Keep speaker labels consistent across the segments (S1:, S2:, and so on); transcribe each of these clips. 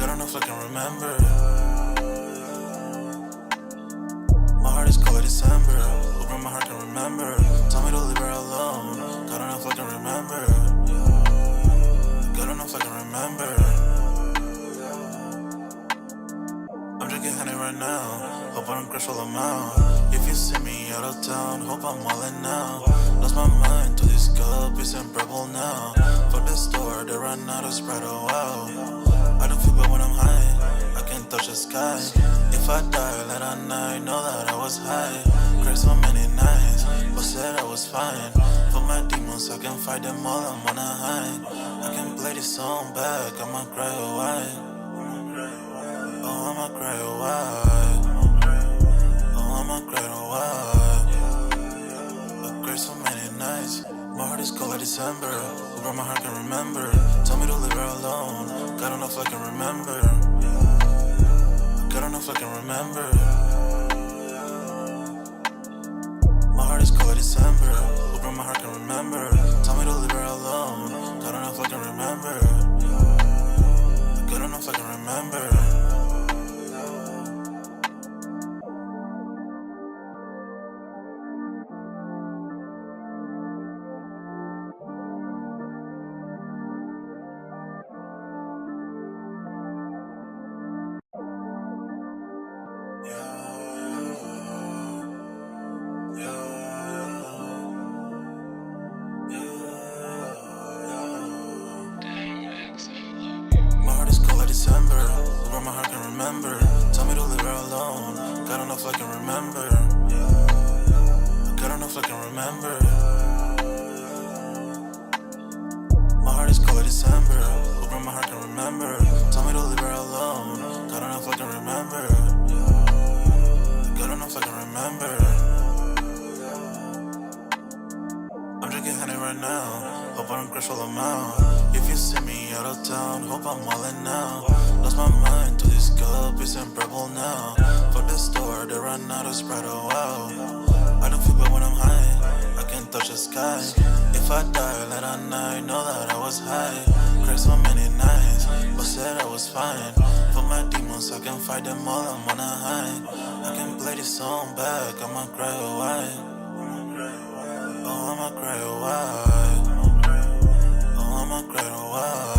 S1: God don't know if I can remember. My heart is cold like December. Open my heart can remember. Tell me to leave her alone. God don't know if I can remember. God don't know if I can remember. I'm drinking honey right now. Hope I don't crash all them out. If you see me out of town, hope I'm all in now. Lost my mind to this cup, it's unbearable now. Fuck the store, they run out of Sprite, oh wow. I don't feel bad when I'm high, I can't touch the sky. If I die late at night, know that I was high. Cried so many nights, but said I was fine. For my demons, I can fight them all, I'm on a high. I can play this song back, I'ma cry a while. Oh, I'ma cry a while. Oh, I'ma cry a while. I cried so many nights. My heart is cold like December. Who brought my heart can remember. Tell me to leave her alone. God don't know if I can remember. God don't know if I can remember. My heart is cold like December. Who brought my heart can remember. Tell me to leave her alone. God don't know if I can remember. God don't know if I can remember. My heart is cold like December. Where my heart can remember. Tell me to leave her alone. God don't know if I can remember. God don't know if I can remember. My heart is cold like December. Where my heart can remember. Tell me to leave her alone. God don't know if I can remember. God don't know if I can remember. I'm drinking honey right now. Hope I don't crash all them out. If you see me out of town, hope I'm all in now. Lost my mind to this cup, it's unbearable now. Fuck the store, they run out of Sprite, oh wow. I don't feel bad when I'm high, I can't touch the sky. If I die late at night, know that I was high. Cried so many nights, but said I was fine. For my demons, I can fight them all, I'm on a high. I can play this song back, I'ma cry a while. Oh, I'ma cry a while. Oh, I'ma cry a while.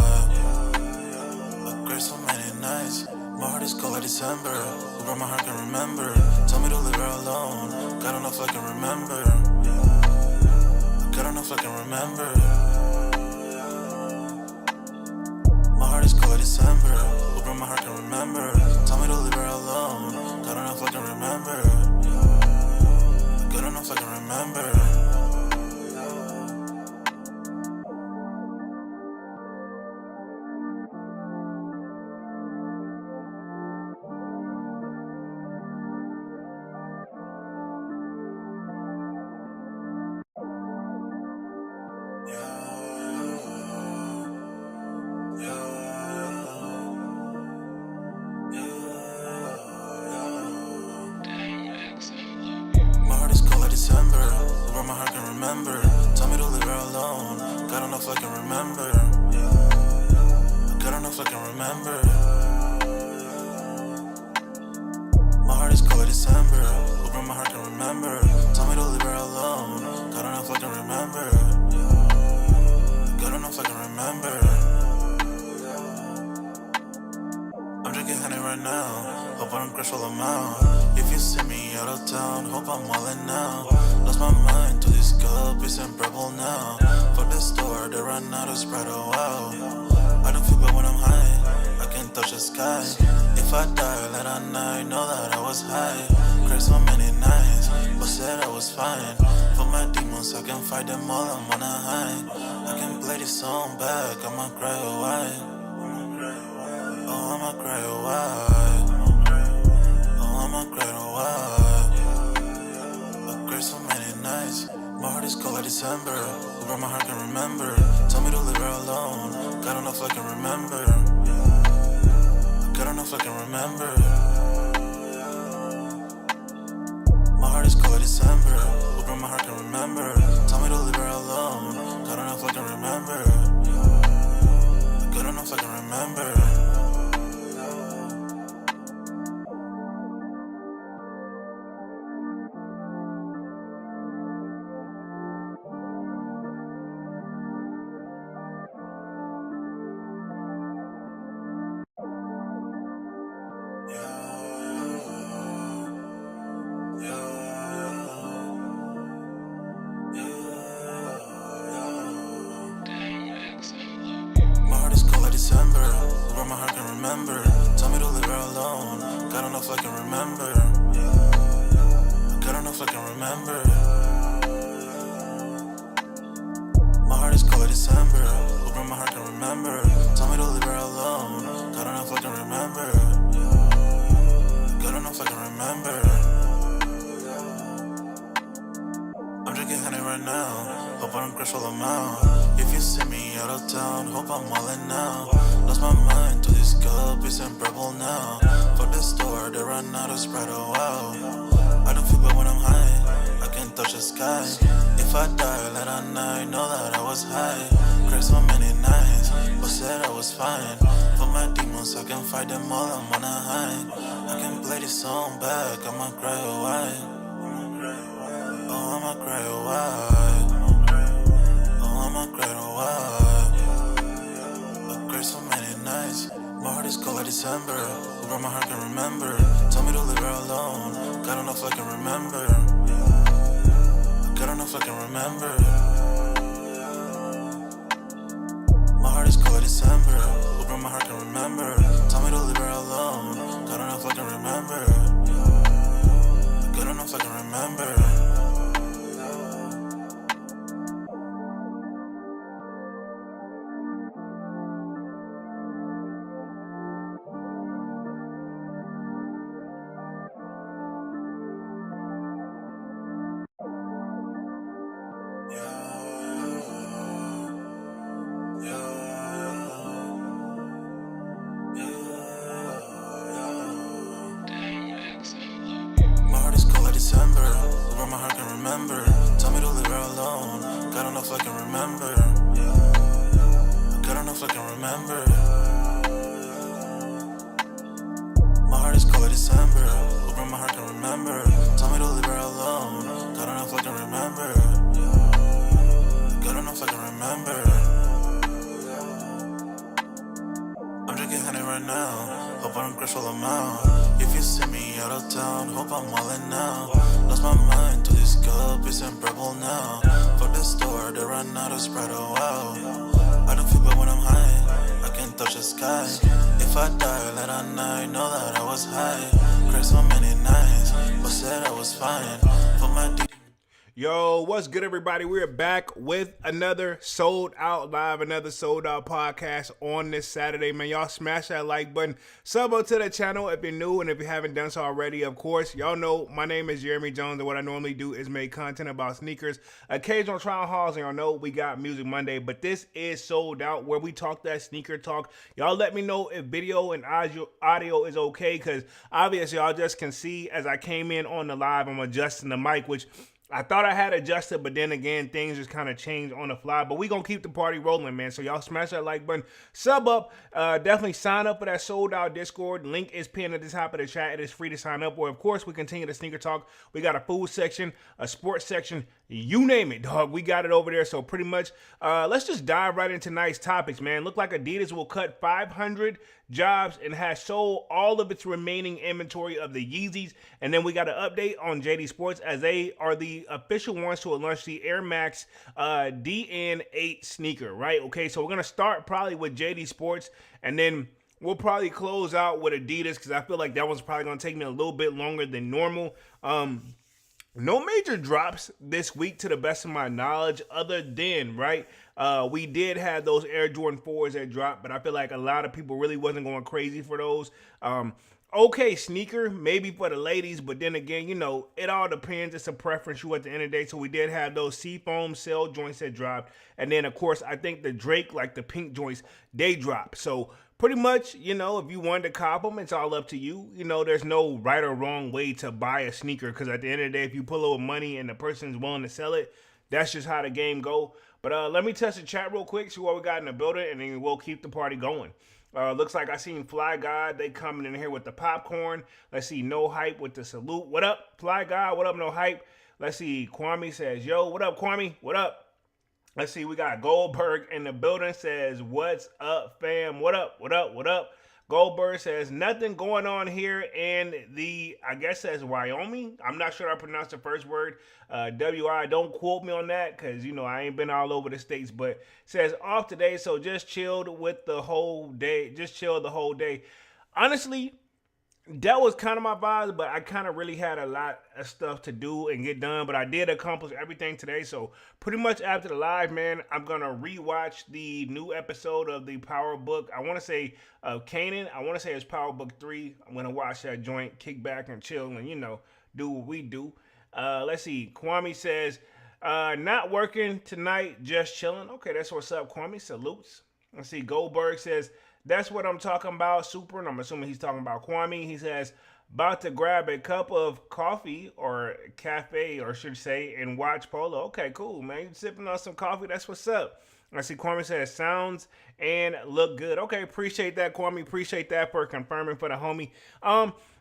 S1: I cried so many nights. My heart is cold like December. Who brought my heart can remember. Tell me to leave her alone. God don't know if I can remember. God don't know if I can remember. My heart is cold like December. Who brought my heart can remember. Tell me to leave her alone. God don't know if I can remember. God don't know if I can remember. My heart is cold like December. Where my heart can remember. Tell me to leave her alone. God don't know if I can remember. God don't know if I can remember. My heart is cold like December. Where my heart can remember. Tell me to leave her alone. God don't know if I can remember. God don't know if I can remember. I'm drinking honey right now. Hope I don't crash all them out. If you see me out of town, hope I'm all in now. Lost my mind to this cup, it's unbearable now. Fuck the store, they run out of Sprite, oh wow. I don't feel bad when I'm high, I can't touch the sky. If I die late at night, know that I was high. Cried so many nights, but said I was fine. For my demons, I can fight them all, I'm on a high. I can play this song back, I'ma cry a while. Oh, I'ma cry a while. Oh, I'ma cry a while. I cried so many nights. My heart is cold like December. Who brought my heart can remember. Tell me to leave her alone. God don't know if I can remember. God don't know if I can remember. My heart is cold like December. Who brought my heart can remember. Tell me to leave her alone. God don't know if I can remember. God don't know if I can remember. My heart is cold like December, where my heart can remember. Tell me to leave her alone, God don't know if I can remember. God don't know if I can remember. My heart is cold like December, where my heart can remember. Tell me to leave her alone, God don't know if I can remember. God don't know if I can remember. I'm drinking honey right now, hope I don't crash all amount. If you see me out of town, hope I'm wildin' now. Lost my mind to this cup, it's unbearable now. For the store, they run out of Sprite, oh wow. I don't feel bad when I'm high, I can't touch the sky. If I die late at night, know that I was high. Cried so many nights, but said I was fine. For my demons, I can fight them all, I'm on a high. I can play this song back, I'ma cry a while. Oh, I'ma cry a while. Oh, I'ma cry a while. I cried so many nights. My heart is cold like December, where my heart can remember. Tell me to leave her alone, God don't know if I can remember. God don't know if I can remember. My heart is cold like December, where my heart can remember. Tell me to leave her alone, God don't know if I can remember. God don't know if I can remember. My heart is cold like December, where my heart can remember. Tell me to leave her alone, God don't know if I can remember. God don't know if I can remember. My heart is cold like December, where my heart can remember. Tell me to leave her alone, God don't know if I can remember. God don't know if I can remember. I'm drinking honey right now, hope I don't crash all amount. If you see me out of town, hope I'm wildin' now. Lost my mind to this cup, it's unbearable now. For the store, they run out of Sprite, oh wow. I don't feel bad when I'm high, I can't touch the sky. If I die late at night, know that I was high. Cried so many nights, but said I was fine. For my
S2: Yo, what's good, everybody? We're back with another sold out live, another sold out podcast on this Saturday, man. Y'all smash that like button, sub up to the channel if you're new, and if you haven't done so already, of course, y'all know my name is Jeremy Jones, and what I normally do is make content about sneakers, occasional trial hauls, and y'all know we got Music Monday, but this is sold out, where we talk that sneaker talk. Y'all let me know if video and audio is okay, because obviously y'all just can see as I came in on the live, I'm adjusting the mic, which I thought I had adjusted, but then again, things just kind of changed on the fly. But we going to keep the party rolling, man. So y'all smash that like button. Sub up. Definitely sign up for that sold out Discord. Link is pinned at the top of the chat. It is free to sign up. Or, of course, we continue the sneaker talk. We got a food section, a sports section. You name it, dog. We got it over there. So pretty much, let's just dive right into tonight's topics, man. Look like Adidas will cut 500 jobs and has sold all of its remaining inventory of the Yeezys. And then we got an update on JD Sports, as they are the official ones to launch the Air Max Dn8 sneaker, right? Okay, so we're going to start probably with JD Sports, and then we'll probably close out with Adidas, because I feel like that one's probably going to take me a little bit longer than normal. No major drops this week to the best of my knowledge, other than, right, we did have those Air Jordan 4s that dropped, but I feel like a lot of people really wasn't going crazy for those. Okay, sneaker, maybe for the ladies, but then again, you know, it all depends. It's a preference shoe at the end of the day. So we did have those seafoam cell joints that dropped. And then, of course, I think the Drake, like the pink joints, they dropped. So pretty much, you know, if you wanted to cop them, it's all up to you. You know, there's no right or wrong way to buy a sneaker, because at the end of the day, if you put a little money and the person's willing to sell it, that's just how the game go. But let me test the chat real quick, see what we got in the building, and then we'll keep the party going. Looks like I seen Fly God. They coming in here with the popcorn. Let's see, No Hype with the salute. What up, Fly God? What up, No Hype? Let's see, Kwame says, yo, what up, Kwame? What up? Let's see, we got Goldberg in the building, says, what's up, fam? What up, what up, what up? Goldberg says, nothing going on here in I guess that's Wyoming. I'm not sure I pronounced the first word. WI, don't quote me on that because, I ain't been all over the states. But says, off today, so just chilled with the whole day. Just chilled the whole day. Honestly, that was kind of my vibe, but I kind of really had a lot of stuff to do and get done. But I did accomplish everything today. So pretty much after the live, man, I'm going to rewatch the new episode of the Power Book. I want to say Kanan. I want to say it's Power Book 3. I'm going to watch that joint, kick back and chill and, do what we do. Let's see. Kwame says, not working tonight, just chilling. Okay, that's what's up, Kwame. Salutes. Let's see. Goldberg says, that's what I'm talking about, super. And I'm assuming he's talking about Kwame. He says, about to grab a cup of coffee or cafe, or should say, and watch polo. Okay, cool, man. You sipping on some coffee. That's what's up. I see Kwame says, sounds and look good. Okay, appreciate that, Kwame. Appreciate that for confirming for the homie.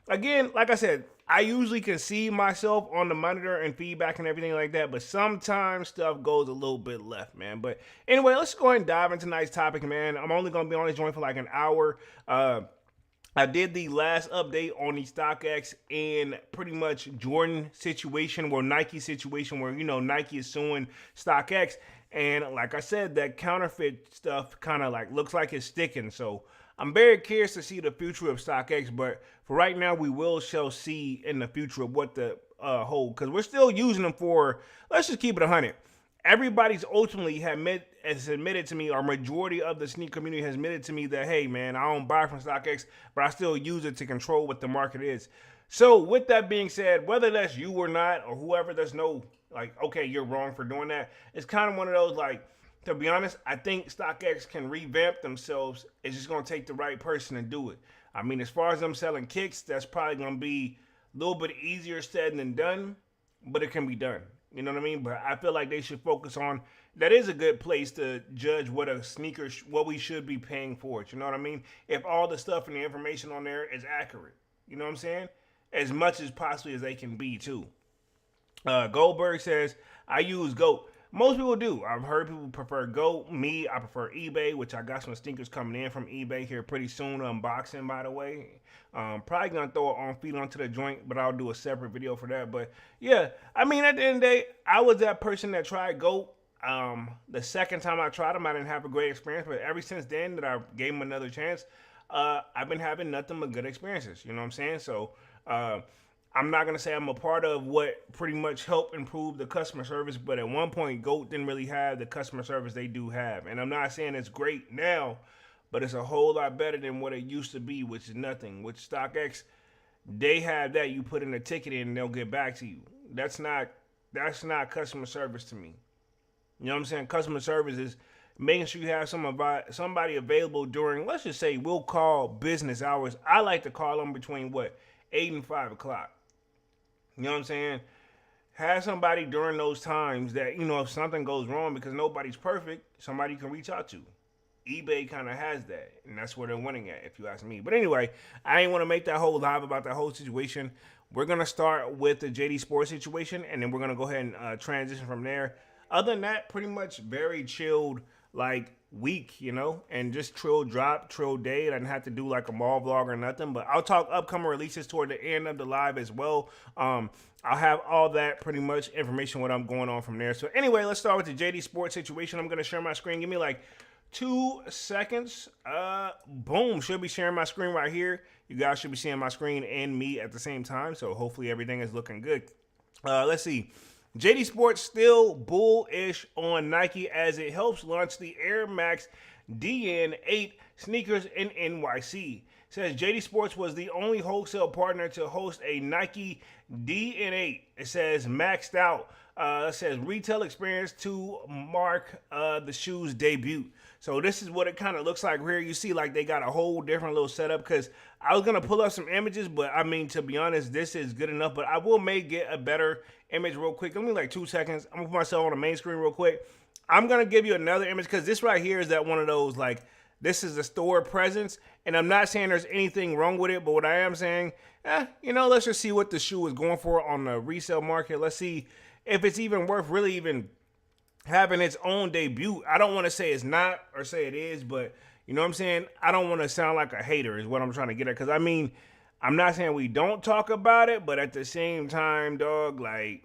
S2: Again, like I said, I usually can see myself on the monitor and feedback and everything like that, but sometimes stuff goes a little bit left, man. But anyway, let's go ahead and dive into tonight's topic, man. I'm only going to be on this joint for like an hour. I did the last update on the StockX and pretty much Jordan situation, or Nike situation, where, Nike is suing StockX. And like I said, that counterfeit stuff kind of like looks like it's sticking. So I'm very curious to see the future of StockX, but for right now, we shall see in the future of what the hold, because we're still using them for, let's just keep it 100. Everybody's ultimately has admitted to me, or majority of the sneaker community has admitted to me that, hey, man, I don't buy from StockX, but I still use it to control what the market is. So with that being said, whether that's you or not, or whoever, there's no, like, okay, you're wrong for doing that. It's kind of one of those, like, to be honest, I think StockX can revamp themselves. It's just going to take the right person to do it. I mean, as far as them selling kicks, that's probably going to be a little bit easier said than done, but it can be done. You know what I mean? But I feel like they should focus on, that is a good place to judge what a sneaker, what we should be paying for it. You know what I mean? If all the stuff and the information on there is accurate. You know what I'm saying? As much as possibly as they can be, too. Goldberg says, I use GOAT. Most people do. I've heard people prefer GOAT. Me, I prefer eBay, which I got some sneakers coming in from eBay here pretty soon. Unboxing, by the way. Probably going to throw it on feet onto the joint, but I'll do a separate video for that. But yeah, I mean, at the end of the day, I was that person that tried GOAT. The second time I tried them, I didn't have a great experience. But ever since then that I gave them another chance, I've been having nothing but good experiences. You know what I'm saying? So, I'm not going to say I'm a part of what pretty much helped improve the customer service, but at one point, GOAT didn't really have the customer service they do have. And I'm not saying it's great now, but it's a whole lot better than what it used to be, which is nothing. With StockX, they have that. You put in a ticket in and they'll get back to you. That's not customer service to me. You know what I'm saying? Customer service is making sure you have somebody available during, let's just say, we'll call business hours. I like to call them between 8 and 5 o'clock. You know what I'm saying? Have somebody during those times that, if something goes wrong, because nobody's perfect, somebody can reach out to. eBay kind of has that, and that's where they're winning at, if you ask me. But anyway, I ain't want to make that whole live about that whole situation. We're going to start with the JD Sports situation, and then we're going to go ahead and transition from there. Other than that, pretty much very chilled, week, and just trill day. I didn't have to do like a mall vlog or nothing, but I'll talk upcoming releases toward the end of the live as well. I'll have all that pretty much information what I'm going on from there. So anyway, let's start with the JD Sports situation. I'm going to share my screen. Give me 2 seconds. Boom, should be sharing my screen right here. You guys should be seeing my screen and me at the same time, so hopefully everything is looking good. Let's see. JD Sports still bullish on Nike as it helps launch the Air Max Dn8 sneakers in NYC. Says JD Sports was the only wholesale partner to host a Nike Dn8. It says maxed out. It says retail experience to mark the shoe's debut. So this is what it kind of looks like here. You see they got a whole different little setup, because I was going to pull up some images, but I mean, to be honest, this is good enough. But I may get a better image real quick. Give me 2 seconds. I'm going to put myself on the main screen real quick. I'm going to give you another image, because this right here is that one of those, this is the store presence. And I'm not saying there's anything wrong with it, but what I am saying, let's just see what the shoe is going for on the resale market. Let's see if it's even worth really even having its own debut. I don't want to say it's not or say it is, but You know what I'm saying? I don't want to sound like a hater is what I'm trying to get at. Because, I mean, I'm not saying we don't talk about it, but at the same time, dog, like,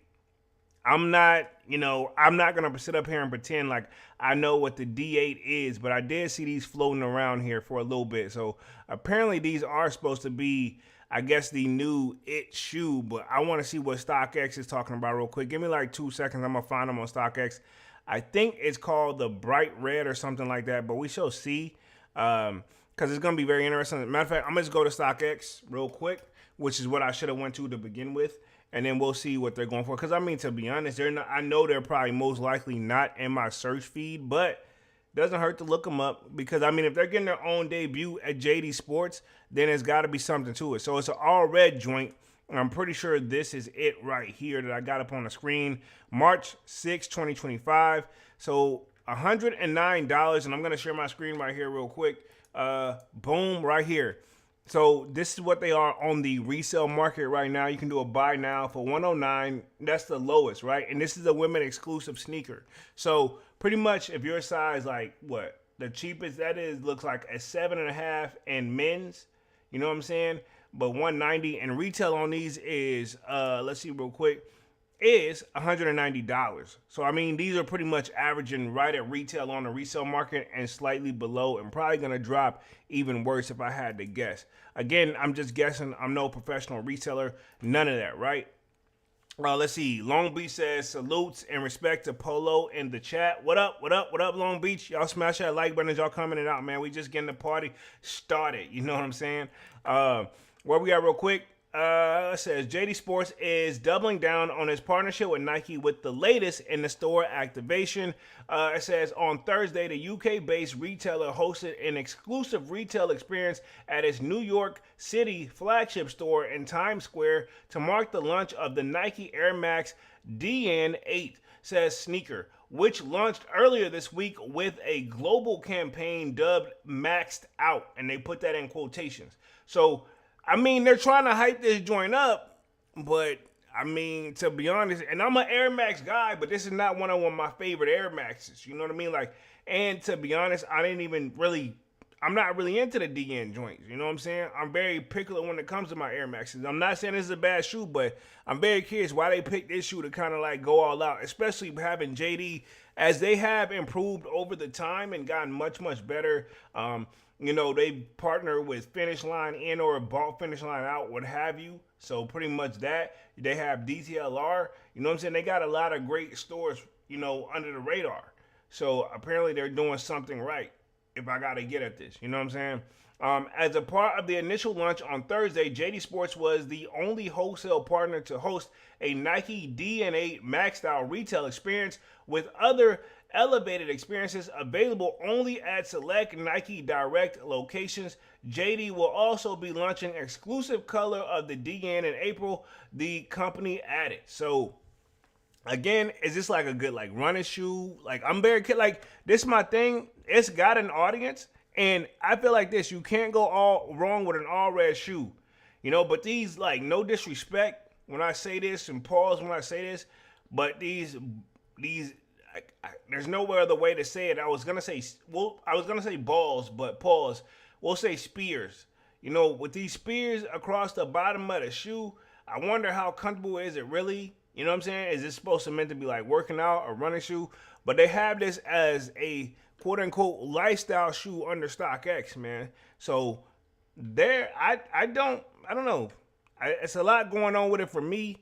S2: I'm not going to sit up here and pretend like I know what the D8 is, but I did see these floating around here for a little bit. So apparently these are supposed to be, I guess, the new it shoe, but I want to see what StockX is talking about real quick. Give me like 2 seconds. I'm going to find them on StockX. I think it's called the Bright Red or something like that, but we shall see because it's going to be very interesting. Matter of fact, I'm going to just go to StockX real quick, which is what I should have went to begin with. And then we'll see what they're going for. Because, I mean, to be honest, they're not, I know they're probably most likely not in my search feed. But it doesn't hurt to look them up. Because, I mean, if they're getting their own debut at JD Sports, then there's got to be something to it. So it's an all-red joint. And I'm pretty sure this is it right here that I got up on the screen. March 6, 2025. So $109. And I'm going to share my screen right here real quick. Boom, right here. So this is what they are on the resale market right now. You can do a buy now for $109. That's the lowest, right? And this is a women exclusive sneaker. So pretty much if you're a size like what the cheapest that is looks like a 7.5 and men's, you know what I'm saying? But $190 and retail on these is let's see real quick, is $190. So I mean these are pretty much averaging right at retail on the resale market and slightly below, and probably gonna drop even worse if I had to guess. Again, I'm just guessing. I'm no professional reseller, none of that, right? Let's see. Long Beach says salutes and respect to Polo in the chat. What up? What up? What up, Long Beach? Y'all smash that like button as y'all coming it out, man. We just getting the party started. You know what I'm saying? Where we at real quick? It says JD Sports is doubling down on his partnership with Nike with the latest in the store activation. It says on Thursday, the UK-based retailer hosted an exclusive retail experience at its New York City flagship store in Times Square to mark the launch of the Nike Air Max Dn8, says Sneaker, which launched earlier this week with a global campaign dubbed Maxed Out, and they put that in quotations. So I mean, they're trying to hype this joint up, but I mean, to be honest, and I'm an Air Max guy, but this is not one of my favorite Air Maxes. You know what I mean? Like, and to be honest, I'm not really into the DN joints. You know what I'm saying? I'm very particular when it comes to my Air Maxes. I'm not saying this is a bad shoe, but I'm very curious why they picked this shoe to kind of like go all out, especially having JD, as they have improved over the time and gotten much, much better. You know, they partner with Finish Line in or bought Finish Line out, what have you. So pretty much that. They have DTLR. You know what I'm saying? They got a lot of great stores, you know, under the radar. So apparently they're doing something right, if I got to get at this. You know what I'm saying? As a part of the initial launch on Thursday, JD Sports was the only wholesale partner to host a Nike Dn8 Maxed Out retail experience, with other elevated experiences available only at select Nike Direct locations. JD will also be launching exclusive color of the DN in April, the company added. So again, is this like a good like running shoe? Like I'm very like this is my thing. It's got an audience, and I feel like this. You can't go all wrong with an all red shoe, you know. But these, like, no disrespect when I say this, and pause when I say this, but these there's no other way to say it. I was gonna say balls, but pause. We'll say spears. You know, with these spears across the bottom of the shoe, I wonder how comfortable is it really? You know what I'm saying? Is this supposed to meant to be like working out or running shoe? But they have this as a quote unquote lifestyle shoe under StockX, man. So there, I don't know. It's a lot going on with it for me.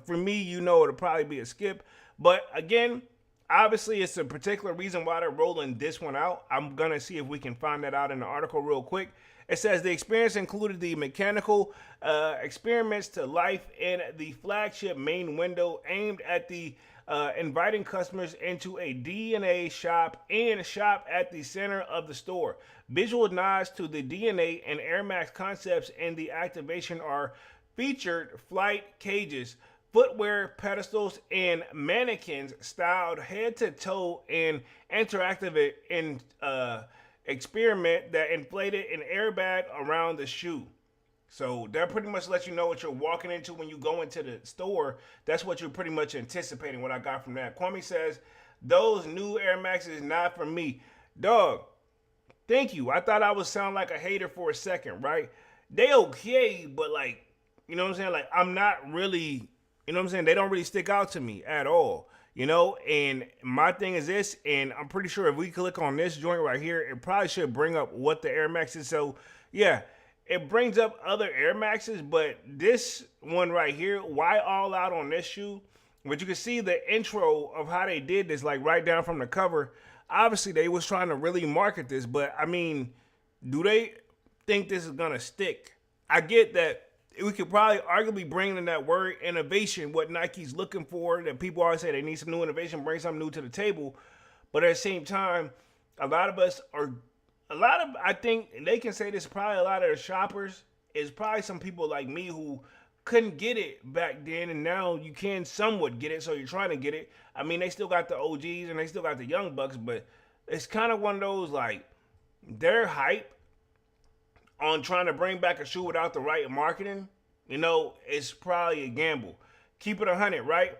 S2: For me, you know, it'll probably be a skip. But again, obviously, it's a particular reason why they're rolling this one out. I'm going to see if we can find that out in the article real quick. It says the experience included the mechanical experiments to life in the flagship main window, aimed at the inviting customers into a DNA shop and shop at the center of the store. Visual nods to the DNA and Air Max concepts in the activation are featured flight cages, footwear pedestals, and mannequins styled head to toe in interactive experiment that inflated an airbag around the shoe. So that pretty much lets you know what you're walking into when you go into the store. That's what you're pretty much anticipating, what I got from that. Kwame says, those new Air Maxes not for me. Dog, Thank you. I thought I would sound like a hater for a second, right? They okay, but like, you know what I'm saying? Like, I'm not really, you know what I'm saying? They don't really stick out to me at all, you know? And my thing is this, and I'm pretty sure if we click on this joint right here, it probably should bring up what the Air Max is. So, yeah, it brings up other Air Maxes, but this one right here, why all out on this shoe? But you can see the intro of how they did this, like right down from the cover. Obviously, they was trying to really market this, but I mean, do they think this is gonna stick? I get that we could probably arguably bring in that word innovation, what Nike's looking for, that people always say they need some new innovation, bring something new to the table. But at the same time, a lot of us are, I think, and they can say this, probably a lot of the shoppers is probably some people like me who couldn't get it back then, and now you can somewhat get it, so you're trying to get it. I mean, they still got the OGs and they still got the young bucks, but it's kind of one of those, like, they're hype on trying to bring back a shoe without the right marketing. You know, it's probably a gamble. Keep it 100, right?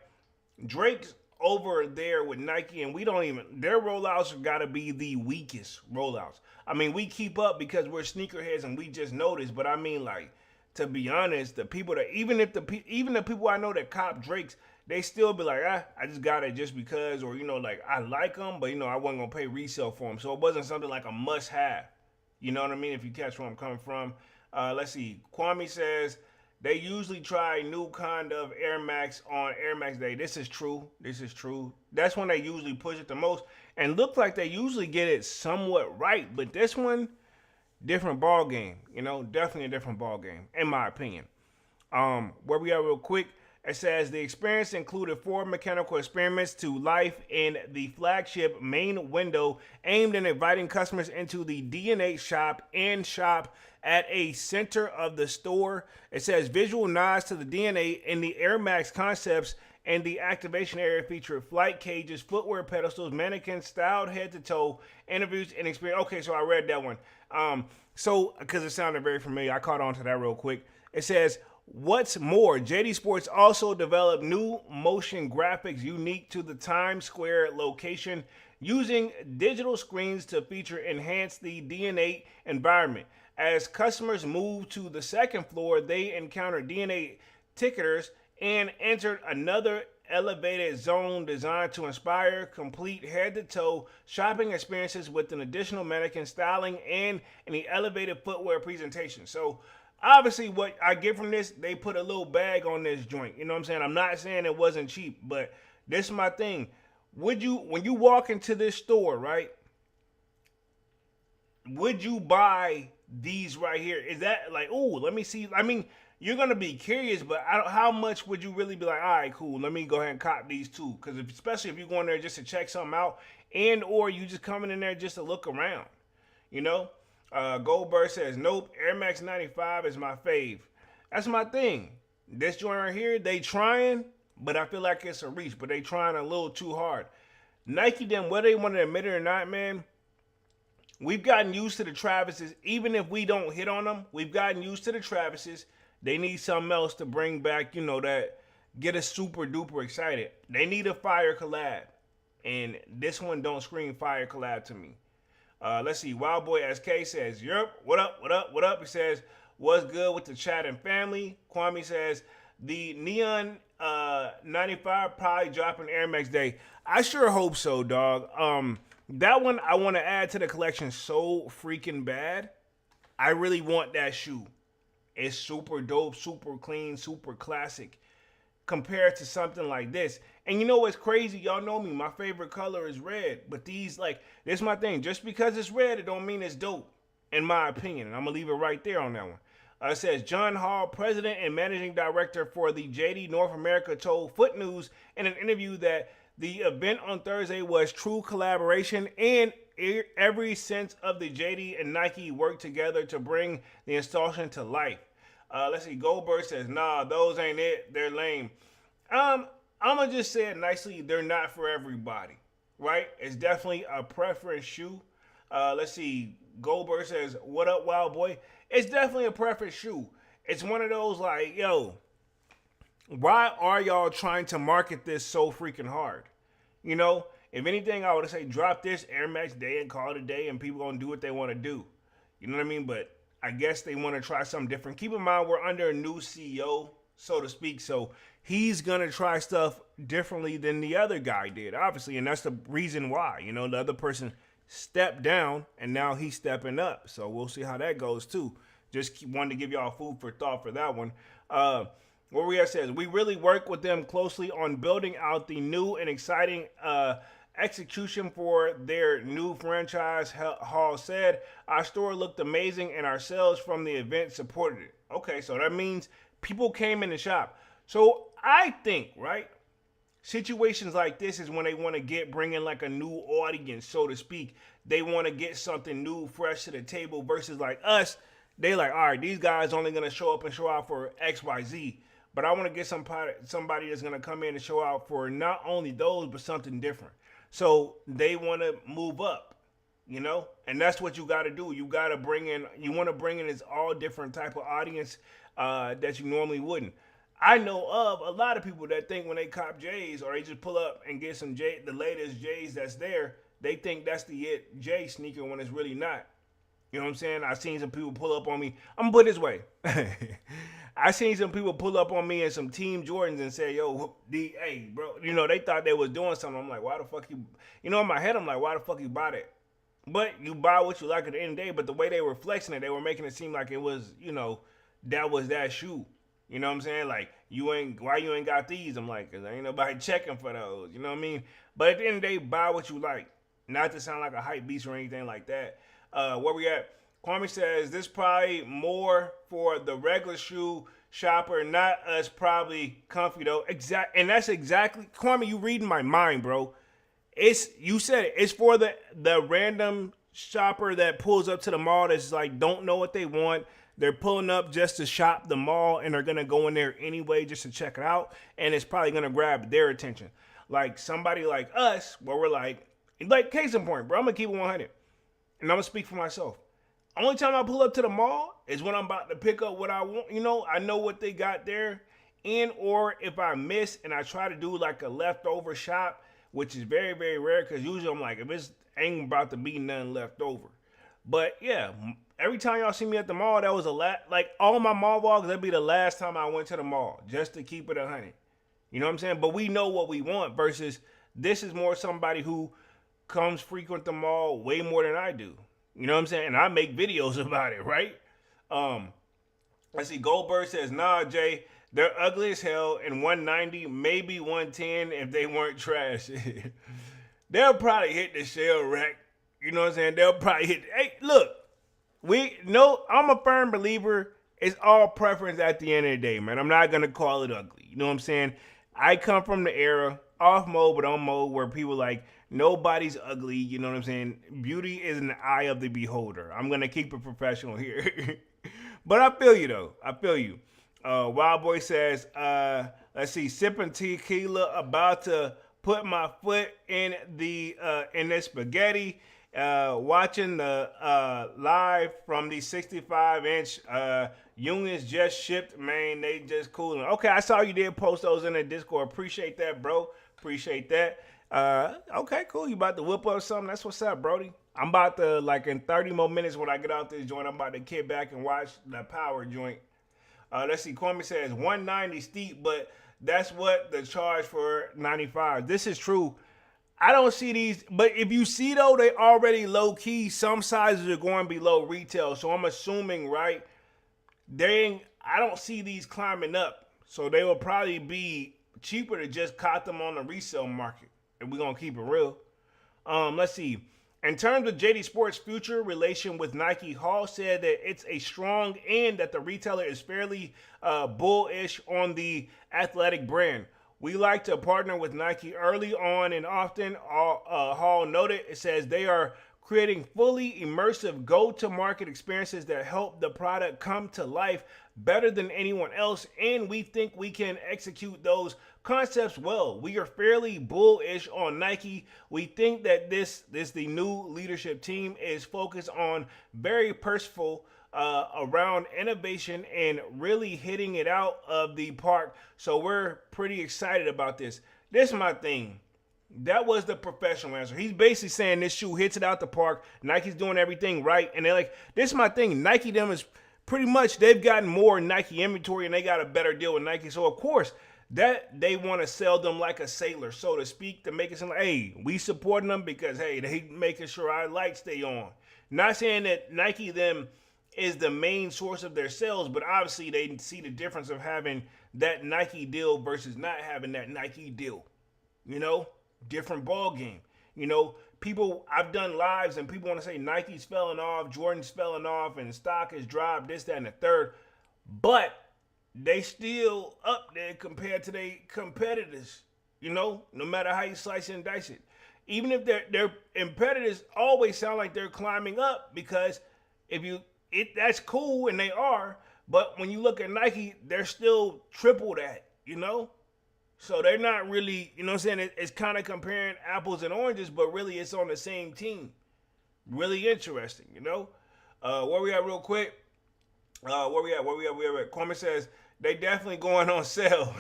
S2: Drake's over there with Nike, and we don't even, their rollouts have got to be the weakest rollouts. I mean, we keep up because we're sneakerheads and we just notice, but I mean, like, to be honest, the people that, even the people I know that cop Drake's, they still be like, I just got it just because, or, you know, like, I like them, but, you know, I wasn't going to pay resale for them. So it wasn't something like a must have. You know what I mean? If you catch where I'm coming from. Let's see. Kwame says, they usually try new kind of Air Max on Air Max Day. This is true. This is true. That's when they usually push it the most. And look like they usually get it somewhat right. But this one, different ball game. You know, definitely a different ball game, in my opinion. Where we are real quick, it says the experience included 4 mechanical experiments to life in the flagship main window, aimed at inviting customers into the Dn8 shop and shop at a center of the store. It says visual nods to the Dn8 and the Air Max concepts, and the activation area featured flight cages, footwear pedestals, mannequins, styled head to toe, interviews, and experience. Okay, so I read that one. So because it sounded very familiar, I caught on to that real quick. It says, what's more, JD Sports also developed new motion graphics unique to the Times Square location, using digital screens to feature enhance the Dn8 environment. As customers moved to the second floor, they encountered Dn8 ticketers and entered another elevated zone designed to inspire complete head-to-toe shopping experiences with an additional mannequin styling and an elevated footwear presentation. So obviously, what I get from this, they put a little bag on this joint. You know what I'm saying? I'm not saying it wasn't cheap, but this is my thing. Would you, when you walk into this store, right? Would you buy these right here? Is that like, oh, let me see? I mean, you're gonna be curious, but how much would you really be like? All right, cool. Let me go ahead and cop these too, because especially if you're going there just to check something out, and or you just coming in there just to look around, you know. Goldberg says, nope, Air Max 95 is my fave. That's my thing. This joint right here, they trying, but I feel like it's a reach, but they trying a little too hard. Nike, them, whether they want to admit it or not, man, we've gotten used to the Travises. Even if we don't hit on them, we've gotten used to the Travises. They need something else to bring back, you know, that get us super duper excited. They need a fire collab. And this one don't scream fire collab to me. Let's see. Wild Boy SK says, Europe, what up, what up, what up? He says, what's good with the chat and family? Kwame says, the Neon 95 probably dropping Air Max Day. I sure hope so, dog. That one I want to add to the collection so freaking bad. I really want that shoe. It's super dope, super clean, super classic compared to something like this. And you know what's crazy? Y'all know me. My favorite color is red. But these, like, this is my thing. Just because it's red, it don't mean it's dope, in my opinion. And I'm going to leave it right there on that one. It says, John Hall, president and managing director for the JD North America, told Foot News in an interview that the event on Thursday was true collaboration, and every sense of the JD and Nike worked together to bring the installation to life. Let's see. Goldberg says, nah, those ain't it. They're lame. I'm going to just say it nicely. They're not for everybody, right? It's definitely a preference shoe. Let's see. Goldberg says, what up, wild boy? It's definitely a preference shoe. It's one of those like, yo, why are y'all trying to market this so freaking hard? You know, If anything, I would say drop this Air Max Day and call it a day, and people gonna do what they want to do. You know what I mean? But I guess they want to try something different. Keep in mind, we're under a new CEO, so to speak. So he's gonna try stuff differently than the other guy did, obviously, and that's the reason why. You know, the other person stepped down, and now he's stepping up. So we'll see how that goes too. Just wanted to give y'all food for thought for that one. Where we are says we really work with them closely on building out the new and exciting execution for their new franchise. Hall said our store looked amazing and our sales from the event supported it. Okay, so that means people came in the shop. So I think, right, situations like this is when they want to bring in like a new audience, so to speak. They want to get something new, fresh to the table versus like us. They like, all right, these guys only going to show up and show out for XYZ. But I want to get somebody that's going to come in and show out for not only those, but something different. So they want to move up, you know? And that's what you got to do. You got to you want to bring in this all different type of audience that you normally wouldn't. I know of a lot of people that think when they cop J's or they just pull up and get the latest J's that's there, they think that's the it J sneaker when it's really not. You know what I'm saying? I seen some people pull up on me. I'm gonna put it this way. I seen some people pull up on me in some Team Jordans and say, yo, hey, bro, you know, they thought they was doing something. I'm like, why the fuck you know, in my head, I'm like, why the fuck you buy that? But you buy what you like at the end of the day. But the way they were flexing it, they were making it seem like it was, you know, that was that shoe. You know what I'm saying? Like, why you ain't got these? I'm like, 'cause ain't nobody checking for those. You know what I mean? But at the end of the day, buy what you like. Not to sound like a hype beast or anything like that. Where we at? Kwame says, this probably more for the regular shoe shopper, not us probably comfy though. And that's exactly, Kwame, you reading my mind, bro. You said it's for the random shopper that pulls up to the mall that's like, don't know what they want. They're pulling up just to shop the mall and they're going to go in there anyway just to check it out. And it's probably going to grab their attention. Like somebody like us, where we're like case in point, bro, I'm going to keep it 100. And I'm going to speak for myself. Only time I pull up to the mall is when I'm about to pick up what I want. You know, I know what they got there. Or if I miss and I try to do like a leftover shop, which is very, very rare because usually I'm like, if it's ain't about to be nothing left over. But yeah, every time y'all see me at the mall, that was like all my mall walks, that'd be the last time I went to the mall just to keep it 100. You know what I'm saying? But we know what we want versus this is more somebody who comes frequent the mall way more than I do. You know what I'm saying? And I make videos about it, right? Let's see. Goldberg says, nah, Jay, they're ugly as hell and 190, maybe 110 if they weren't trash. They'll probably hit the shell rack. You know what I'm saying? They'll probably hit. Hey, look, I'm a firm believer. It's all preference at the end of the day, man. I'm not going to call it ugly. You know what I'm saying? I come from the era, off mode, but on mode, where people like, nobody's ugly. You know what I'm saying? Beauty is in the eye of the beholder. I'm going to keep it professional here. But I feel you, though. I feel you. Wild Boy says, let's see, sipping tequila, about to put my foot in the spaghetti. Watching the live from the 65-inch unions just shipped, man. They just cooling. Okay, I saw you did post those in the Discord. Appreciate that, bro. Appreciate that. Okay, cool. You about to whip up something? That's what's up, Brody. I'm about to, like, in 30 more minutes when I get out this joint, I'm about to kick back and watch the Power joint. Let's see. Kwame says 190 steep, but that's what the charge for 95. This is true. I don't see these, but if you see though, they already low key. Some sizes are going below retail, so I'm assuming, right? I don't see these climbing up, so they will probably be cheaper to just cop them on the resale market. And we're gonna keep it real. Let's see. In terms of JD Sports' future relation with Nike, Hall said that it's a strong and that the retailer is fairly bullish on the athletic brand. We like to partner with Nike early on and often. Hall noted, it says they are creating fully immersive go-to-market experiences that help the product come to life better than anyone else, and we think we can execute those concepts well. We are fairly bullish on Nike. We think that the new leadership team is focused on very purposeful around innovation and really hitting it out of the park. So we're pretty excited about this. This is my thing. That was the professional answer. He's basically saying this shoe hits it out the park. Nike's doing everything right. And they're like, this is my thing. Nike them is pretty much, they've gotten more Nike inventory and they got a better deal with Nike. So of course, that they want to sell them like a sailor, so to speak, to make it sound like, hey, we supporting them because, hey, they making sure our lights stay on. Not saying that Nike them is the main source of their sales, but obviously they see the difference of having that Nike deal versus not having that Nike deal. You know, different ball game. You know, people, I've done lives and people want to say Nike's falling off, Jordan's falling off, and stock has dropped, this, that, and the third. But they still up there compared to their competitors. You know, no matter how you slice and dice it. Even if their competitors always sound like they're climbing up, because if you that's cool and they are, but when you look at Nike, they're still triple that, you know? So they're not really, you know what I'm saying? It's kind of comparing apples and oranges, but really it's on the same team. Really interesting, you know? Where we at real quick? Where we at? Kwame says, they definitely going on sale.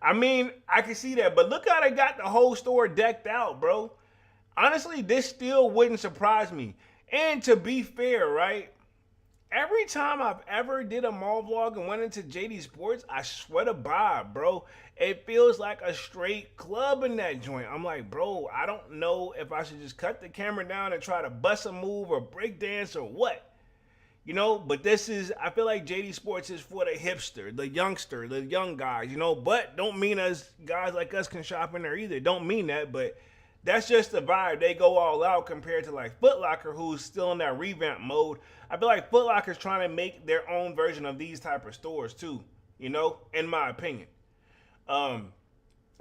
S2: I mean, I can see that, but look how they got the whole store decked out, bro. Honestly, this still wouldn't surprise me. And to be fair, right? Every time I've ever did a mall vlog and went into JD Sports, I swear to God, bro, it feels like a straight club in that joint. I'm like, bro, I don't know if I should just cut the camera down and try to bust a move or break dance or what. You know, but this is, I feel like JD Sports is for the hipster, the youngster, the young guys, you know, but don't mean us guys like us can shop in there either. Don't mean that, but that's just the vibe. They go all out compared to like Foot Locker, who's still in that revamp mode. I feel like Foot Locker's trying to make their own version of these type of stores too, you know, in my opinion.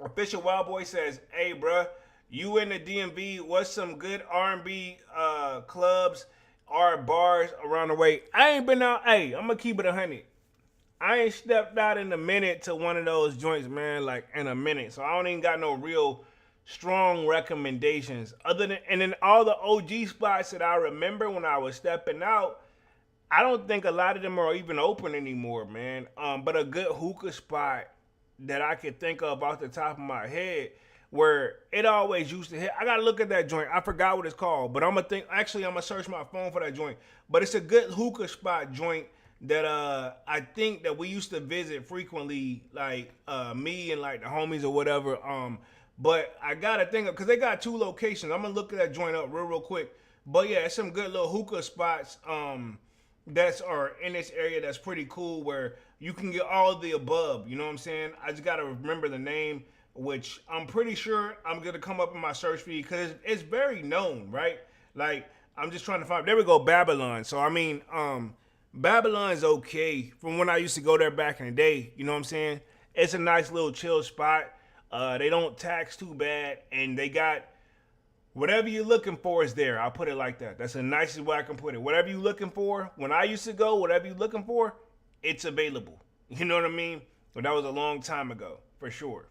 S2: Official Wild Boy says, hey, bruh, you in the DMV, what's some good R&B clubs or bars around the way? I ain't been out. Hey, I'm going to keep it 100. I ain't stepped out in a minute to one of those joints, man, like in a minute. So I don't even got no real strong recommendations other than, and then all the OG spots that I remember when I was stepping out, I don't think a lot of them are even open anymore, man. But a good hookah spot that I could think of off the top of my head where it always used to hit. I gotta look at that joint. I forgot what it's called, but I'm gonna search my phone for that joint. But it's a good hookah spot joint that I think that we used to visit frequently, like me and like the homies or whatever. But I gotta think of, because they got 2 locations. I'm gonna look at that joint up real quick. But yeah, it's some good little hookah spots that are in this area that's pretty cool, where you can get all of the above. You know what I'm saying? I just gotta remember the name, which I'm pretty sure I'm gonna come up in my search feed because it's very known, right? Like, I'm just trying to find. There we go, Babylon. So I mean, Babylon's okay from when I used to go there back in the day. You know what I'm saying? It's a nice little chill spot. They don't tax too bad, and they got whatever you're looking for is there. I'll put it like that. That's the nicest way I can put it. Whatever you're looking for, when I used to go, whatever you're looking for, it's available. You know what I mean? But that was a long time ago, for sure.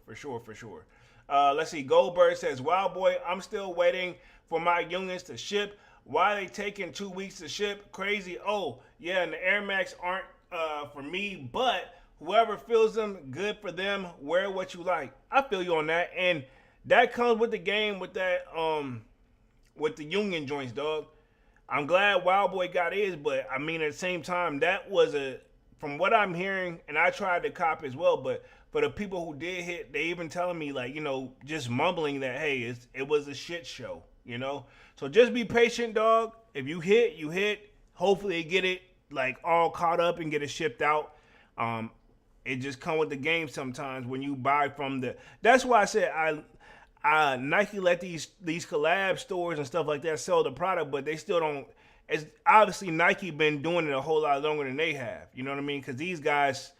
S2: Let's see. Goldberg says, Wild Boy, I'm still waiting for my youngins to ship. Why they taking 2 weeks to ship? Crazy. Oh, yeah, and the Air Max aren't for me, but whoever feels them, good for them. Wear what you like. I feel you on that. And that comes with the game with that, with the union joints, dog. I'm glad Wild Boy got his, but I mean, at the same time, that was from what I'm hearing, and I tried to cop as well, but for the people who did hit, they even telling me, like, you know, just mumbling that, hey, it was a shit show, you know? So just be patient, dog. If you hit, you hit. Hopefully they get it, like, all caught up and get it shipped out. It just come with the game sometimes when you buy from the. That's why I said Nike let these collab stores and stuff like that sell the product, but they still don't. It's obviously Nike been doing it a whole lot longer than they have. You know what I mean? Because these guys,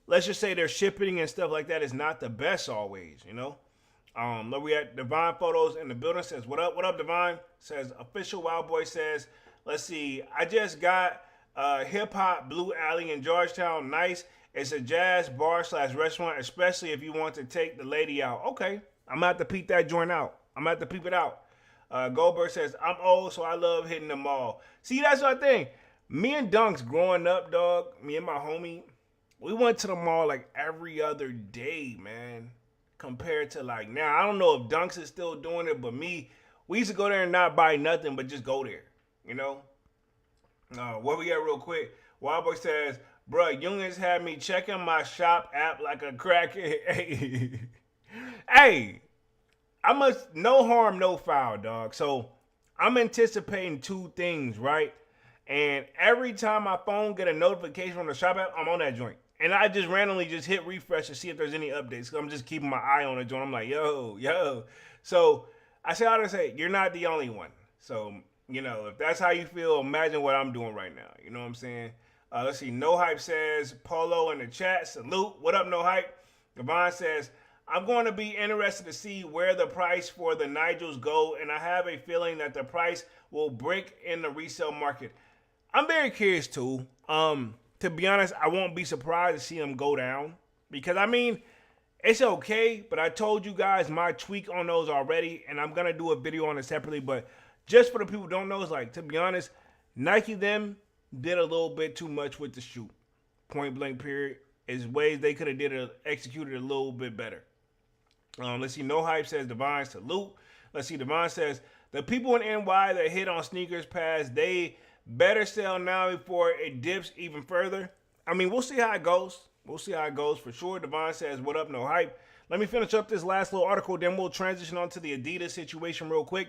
S2: let's just say their shipping and stuff like that is not the best always. You know. Look, we at Divine Photos in the building. Says, what up, Divine? Says, official Wild Boy says, let's see. I just got Hip Hop Blue Alley in Georgetown. Nice. It's a jazz bar / restaurant, especially if you want to take the lady out. Okay. I'm going to have to peep that joint out. I'm going to have to peep it out. Goldberg says, I'm old, so I love hitting the mall. See, that's what I think. Me and Dunks growing up, dog, me and my homie, we went to the mall like every other day, man. compared to like now. I don't know if Dunks is still doing it, but we used to go there and not buy nothing, but just go there. You know. What we got real quick? Wildboy says, "Bruh, Youngins had me checking my shop app like a crackhead." Hey, I must no harm, no foul, dog. So I'm anticipating two things, right? And every time my phone get a notification from the shop app, I'm on that joint. And I just randomly just hit refresh to see if there's any updates. I'm just keeping my eye on the joint. I'm like, yo. So I say how to say, you're not the only one. So, if that's how you feel, imagine what I'm doing right now. You know what I'm saying? Let's see. No Hype says, Polo in the chat, salute. What up, No Hype? Devon says, I'm going to be interested to see where the price for the Nigels go, and I have a feeling that the price will break in the resale market. I'm very curious too. To be honest, I won't be surprised to see them go down because it's okay. But I told you guys my tweak on those already, and I'm gonna do a video on it separately. But just for the people who don't know, it's like, to be honest, Nike them did a little bit too much with the shoe. Point blank. Period. Is ways they could have executed a little bit better. Let's see. No Hype says Divine salute. Let's see. Divine says the people in NY that hit on sneakers pass, they better sell now before it dips even further. We'll see how it goes. We'll see how it goes for sure. Devon says, what up, No Hype? Let me finish up this last little article, then we'll transition on to the Adidas situation real quick.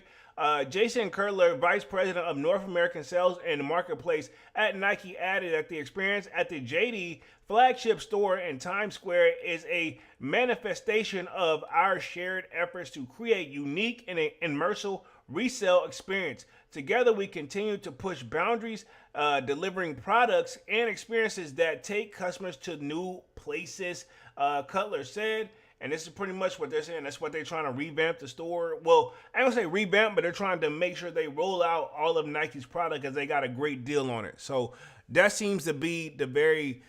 S2: Jason Kurtler, Vice President of North American Sales and Marketplace at Nike, added that the experience at the JD flagship store in Times Square is a manifestation of our shared efforts to create unique and immersive resale experience. Together, we continue to push boundaries, delivering products and experiences that take customers to new places, Cutler said. And this is pretty much what they're saying. That's what they're trying to revamp the store. Well, I don't say revamp, but they're trying to make sure they roll out all of Nike's product because they got a great deal on it. So that seems to be the very,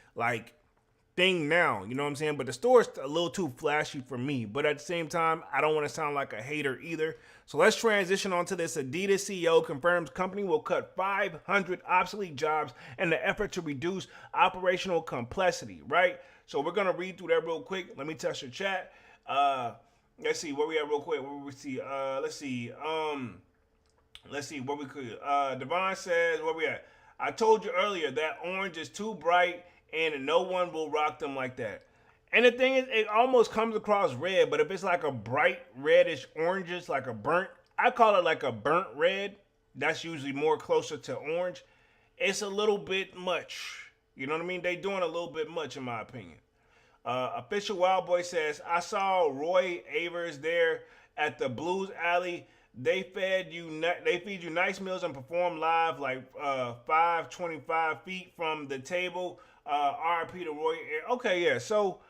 S2: thing now. You know what I'm saying? But the store is a little too flashy for me. But at the same time, I don't want to sound like a hater either. So let's transition on to this. Adidas CEO confirms company will cut 500 obsolete jobs in the effort to reduce operational complexity, right? So we're going to read through that real quick. Let me touch the chat. Let's see where we at real quick. Where we see, let's see what we could. Devon says, where we at? I told you earlier that orange is too bright and no one will rock them like that. And the thing is, it almost comes across red, but if it's like a bright reddish orange, like a burnt, I call it like a burnt red. That's usually more closer to orange. It's a little bit much. You know what I mean? They doing a little bit much in my opinion. Official Wild Boy says, I saw Roy Avers there at the Blues Alley. They feed you nice meals and perform live like 525 feet from the table. RIP to Roy. Okay, yeah. So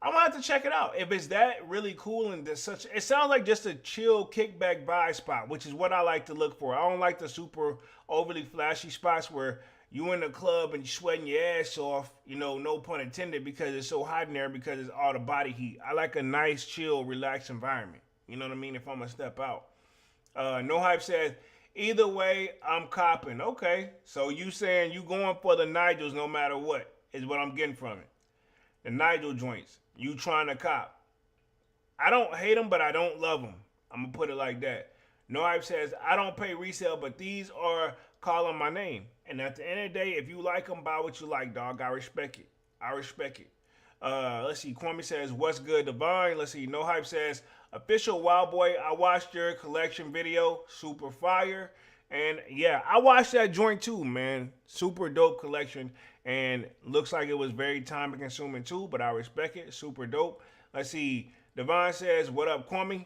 S2: I'm gonna have to check it out. If it's that really cool and there's such, it sounds like just a chill kickback buy spot, which is what I like to look for. I don't like the super overly flashy spots where you in the club and you sweating your ass off, no pun intended, because it's so hot in there because it's all the body heat. I like a nice, chill, relaxed environment. You know what I mean? If I'm gonna step out. No Hype says, either way, I'm copping. Okay, so you saying you going for the Nigels no matter what is what I'm getting from it. The Nigel joints. You trying to cop. I don't hate them, but I don't love them. I'm going to put it like that. No Hype says, I don't pay resale, but these are calling my name. And at the end of the day, if you like them, buy what you like, dog. I respect it. Let's see. Kwame says, what's good, Divine? Let's see. No Hype says, official Wild Boy, I watched your collection video. Super fire. And yeah, I watched that joint too, man. Super dope collection. And looks like it was very time consuming too, but I respect it. Super dope. Let's see. Devon says, what up, Kwame?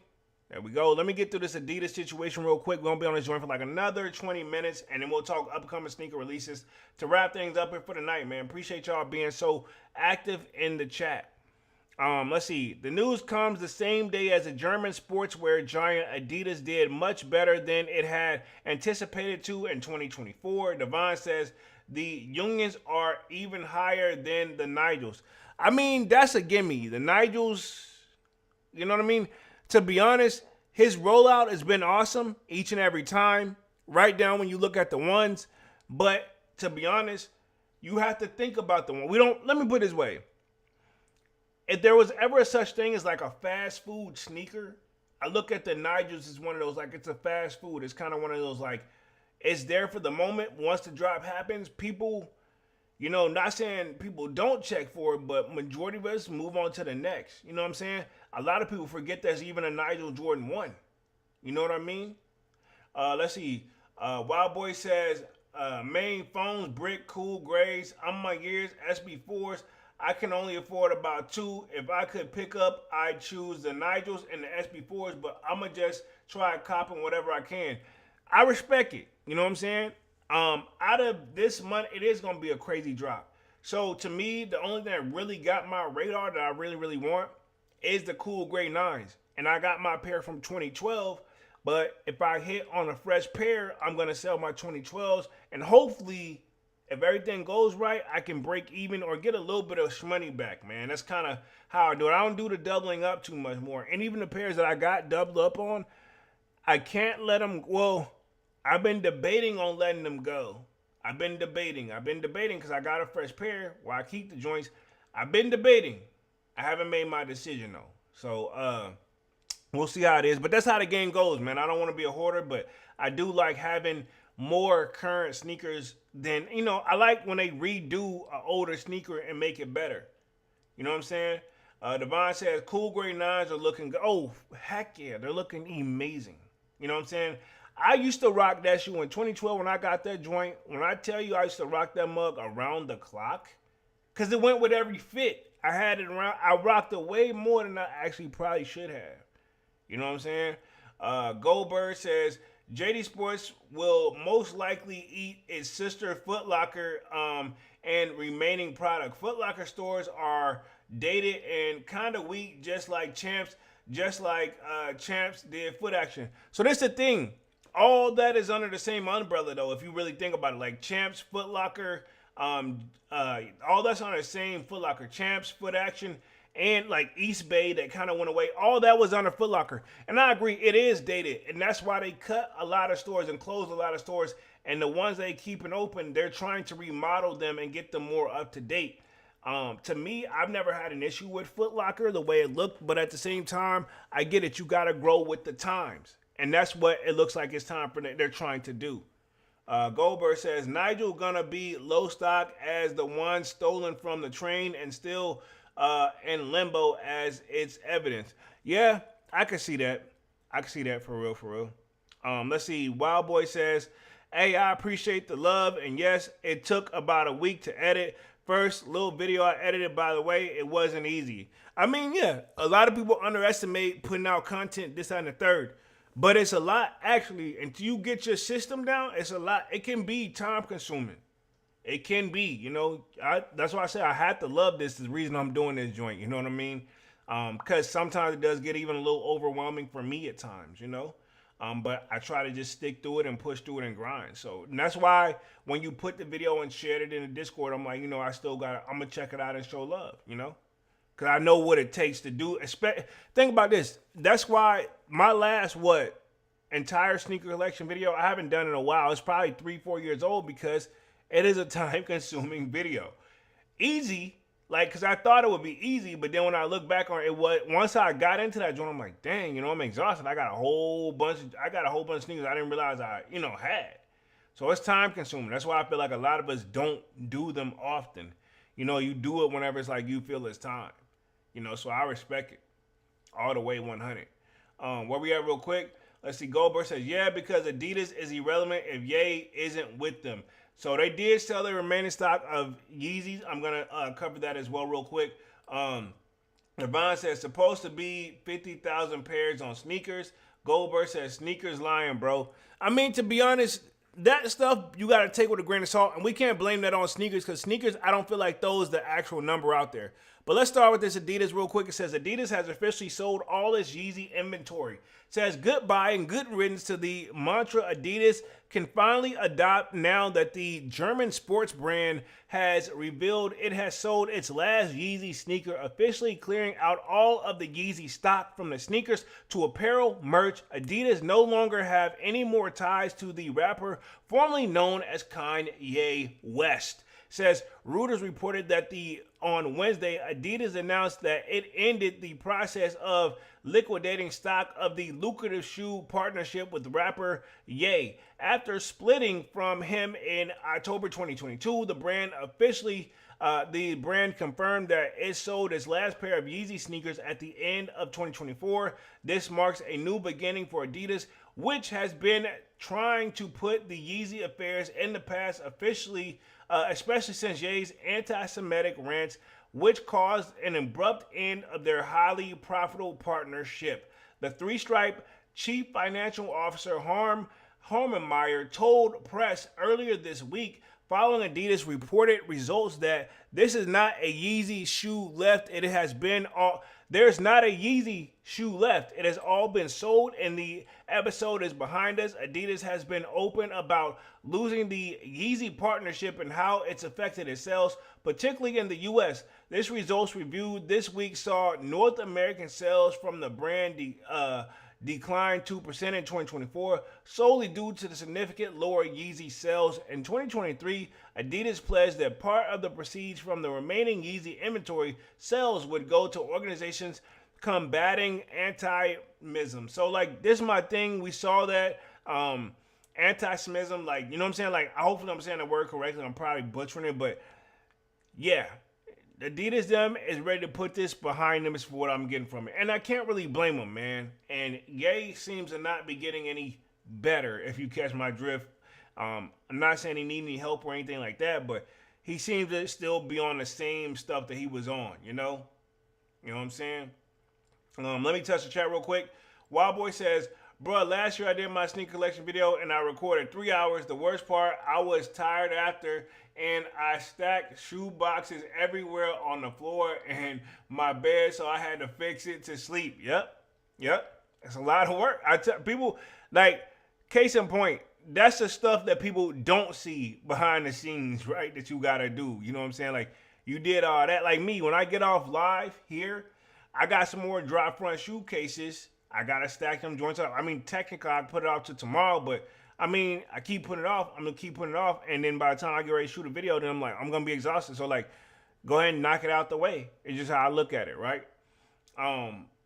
S2: There we go. Let me get through this Adidas situation real quick. We're going to be on this joint for like another 20 minutes, and then we'll talk upcoming sneaker releases to wrap things up here for the night, man. Appreciate y'all being so active in the chat. Let's see. The news comes the same day as the German sportswear giant Adidas did much better than it had anticipated to in 2024. Devon says the Unions are even higher than the Nigels. That's a gimme. The Nigels, you know what I mean? To be honest, his rollout has been awesome each and every time. Right down when you look at the ones. But to be honest, you have to think about the one. Let me put it this way. if there was ever such thing as like a fast food sneaker, I look at the Nigels as one of those, like it's a fast food. It's kind of one of those like it's there for the moment. Once the drop happens, people, not saying people don't check for it, but majority of us move on to the next. You know what I'm saying? A lot of people forget there's even a Nigel Jordan 1. You know what I mean? Let's see. Wild Boy says, main phones, brick, cool grades. I'm my years, SB4s. I can only afford about 2. If I could pick up, I'd choose the Nigels and the SB4s, but I'ma just try copping whatever I can. I respect it. You know what I'm saying? Out of this month, it is gonna be a crazy drop. So to me, the only thing that really got my radar that I really, really want is the cool gray 9s. And I got my pair from 2012. But if I hit on a fresh pair, I'm gonna sell my 2012s, and hopefully, if everything goes right, I can break even or get a little bit of money back, man. That's kind of how I do it. I don't do the doubling up too much more. And even the pairs that I got doubled up on, I can't let them. Well, I've been debating on letting them go. I've been debating because I got a fresh pair where I keep the joints. I've been debating. I haven't made my decision though. So we'll see how it is. But that's how the game goes, man. I don't want to be a hoarder, but I do like having more current sneakers than, I like when they redo an older sneaker and make it better. You know what I'm saying? Devon says, cool gray 9s are looking good. Oh, heck yeah. They're looking amazing. You know what I'm saying? I used to rock that shoe in 2012 when I got that joint. When I tell you I used to rock that mug around the clock, because it went with every fit. I had it around. I rocked it way more than I actually probably should have. You know what I'm saying? Goldberg says, JD Sports will most likely eat its sister Foot Locker and remaining product. Foot Locker stores are dated and kind of weak, just like Champs did Foot Action. So that's the thing. All that is under the same umbrella, though, if you really think about it. Like Champs, Foot Locker, all that's on the same Foot Locker. Champs, Foot Action, and like East Bay that kind of went away. All that was under Foot Locker. And I agree, it is dated. And that's why they cut a lot of stores and closed a lot of stores. And the ones they keeping open, they're trying to remodel them and get them more up to date. To me, I've never had an issue with Foot Locker, the way it looked. But at the same time, I get it. You got to grow with the times. And that's what it looks like it's time for they're trying to do. Goldberg says, Nigel gonna be low stock as the one stolen from the train and still in limbo as it's evidence. Yeah, I can see that. I can see that for real. Let's see. Wild Boy says, hey, I appreciate the love. And yes, it took about a week to edit. First little video I edited, by the way, it wasn't easy. I mean, yeah, a lot of people underestimate putting out content, this, that, and the third. But it's a lot, actually, until you get your system down, it's a lot. It can be time consuming. It can be, that's why I say I have to love this. Is the reason I'm doing this joint, you know what I mean? Because sometimes it does get even a little overwhelming for me at times, But I try to just stick through it and push through it and grind. So and that's why when you put the video and shared it in the Discord, I'm like, I'm going to check it out and show love, Because I know what it takes to do. Think about this. That's why my last, entire sneaker collection video, I haven't done in a while. It's probably 3-4 years old because it is a time-consuming video. Easy, because I thought it would be easy, but then when I look back on it, once I got into that joint, I'm like, dang, I'm exhausted. I got a whole bunch of sneakers I didn't realize I, had. So it's time-consuming. That's why I feel like a lot of us don't do them often. You do it whenever it's like you feel it's time. So I respect it all the way 100. Where we at real quick? Let's see. Goldberg says, yeah, because Adidas is irrelevant if Ye isn't with them. So they did sell their remaining stock of Yeezys. I'm going to cover that as well real quick. Devon says, supposed to be 50,000 pairs on sneakers. Goldberg says, sneakers lying, bro. I mean, to be honest, that stuff you got to take with a grain of salt. And we can't blame that on sneakers because sneakers, I don't feel like those the actual number out there. But let's start with this Adidas real quick. It says Adidas has officially sold all its Yeezy inventory. It says goodbye and good riddance to the mantra Adidas can finally adopt now that the German sports brand has revealed it has sold its last Yeezy sneaker, officially clearing out all of the Yeezy stock from the sneakers to apparel, merch. Adidas no longer have any more ties to the rapper formerly known as Kanye West. says Reuters reported that on Wednesday, Adidas announced that it ended the process of liquidating stock of the lucrative shoe partnership with rapper Ye. After splitting from him in October 2022, the brand confirmed that it sold its last pair of Yeezy sneakers at the end of 2024. This marks a new beginning for Adidas, which has been trying to put the Yeezy affairs in the past officially, especially since Ye's anti-Semitic rants, which caused an abrupt end of their highly profitable partnership. The three-stripe chief financial officer Harm Harmenmeyer told press earlier this week, following Adidas reported results, that this is not a Yeezy shoe left. There's not a Yeezy shoe left. It has all been sold, and the episode is behind us. Adidas has been open about losing the Yeezy partnership and how it's affected its sales, particularly in the U.S. This results review this week saw North American sales from the brand declined 2% in 2024, solely due to the significant lower Yeezy sales. In 2023, Adidas pledged that part of the proceeds from the remaining Yeezy inventory sales would go to organizations combating anti-Semitism. So, like, this is my thing. We saw that anti-Semitism, like, you know what I'm saying? Like, hopefully I'm saying the word correctly. I'm probably butchering it, but yeah. Adidas them is ready to put this behind them is for what I'm getting from it. And I can't really blame them, man. And Ye seems to not be getting any better, if you catch my drift. I'm not saying he needs any help or anything like that, but he seems to still be on the same stuff that he was on, you know? You know what I'm saying? Let me touch the chat real quick. Wild Boy says, bro, last year I did my sneaker collection video and I recorded 3 hours. The worst part, I was tired after, and I stacked shoe boxes everywhere on the floor and my bed, so I had to fix it to sleep. Yep. It's a lot of work. I tell people, like, case in point, that's the stuff that people don't see behind the scenes, right? That you gotta do. You know what I'm saying? Like, you did all that. Like me, when I get off live here, I got some more drop front shoe cases. I gotta stack them joints up. I mean, technically I put it off to tomorrow, but I mean, I keep putting it off. I'm gonna keep putting it off, and then by the time I get ready to shoot a video, then I'm gonna be exhausted. So, like, go ahead and knock it out the way. It's just how I look at it, right?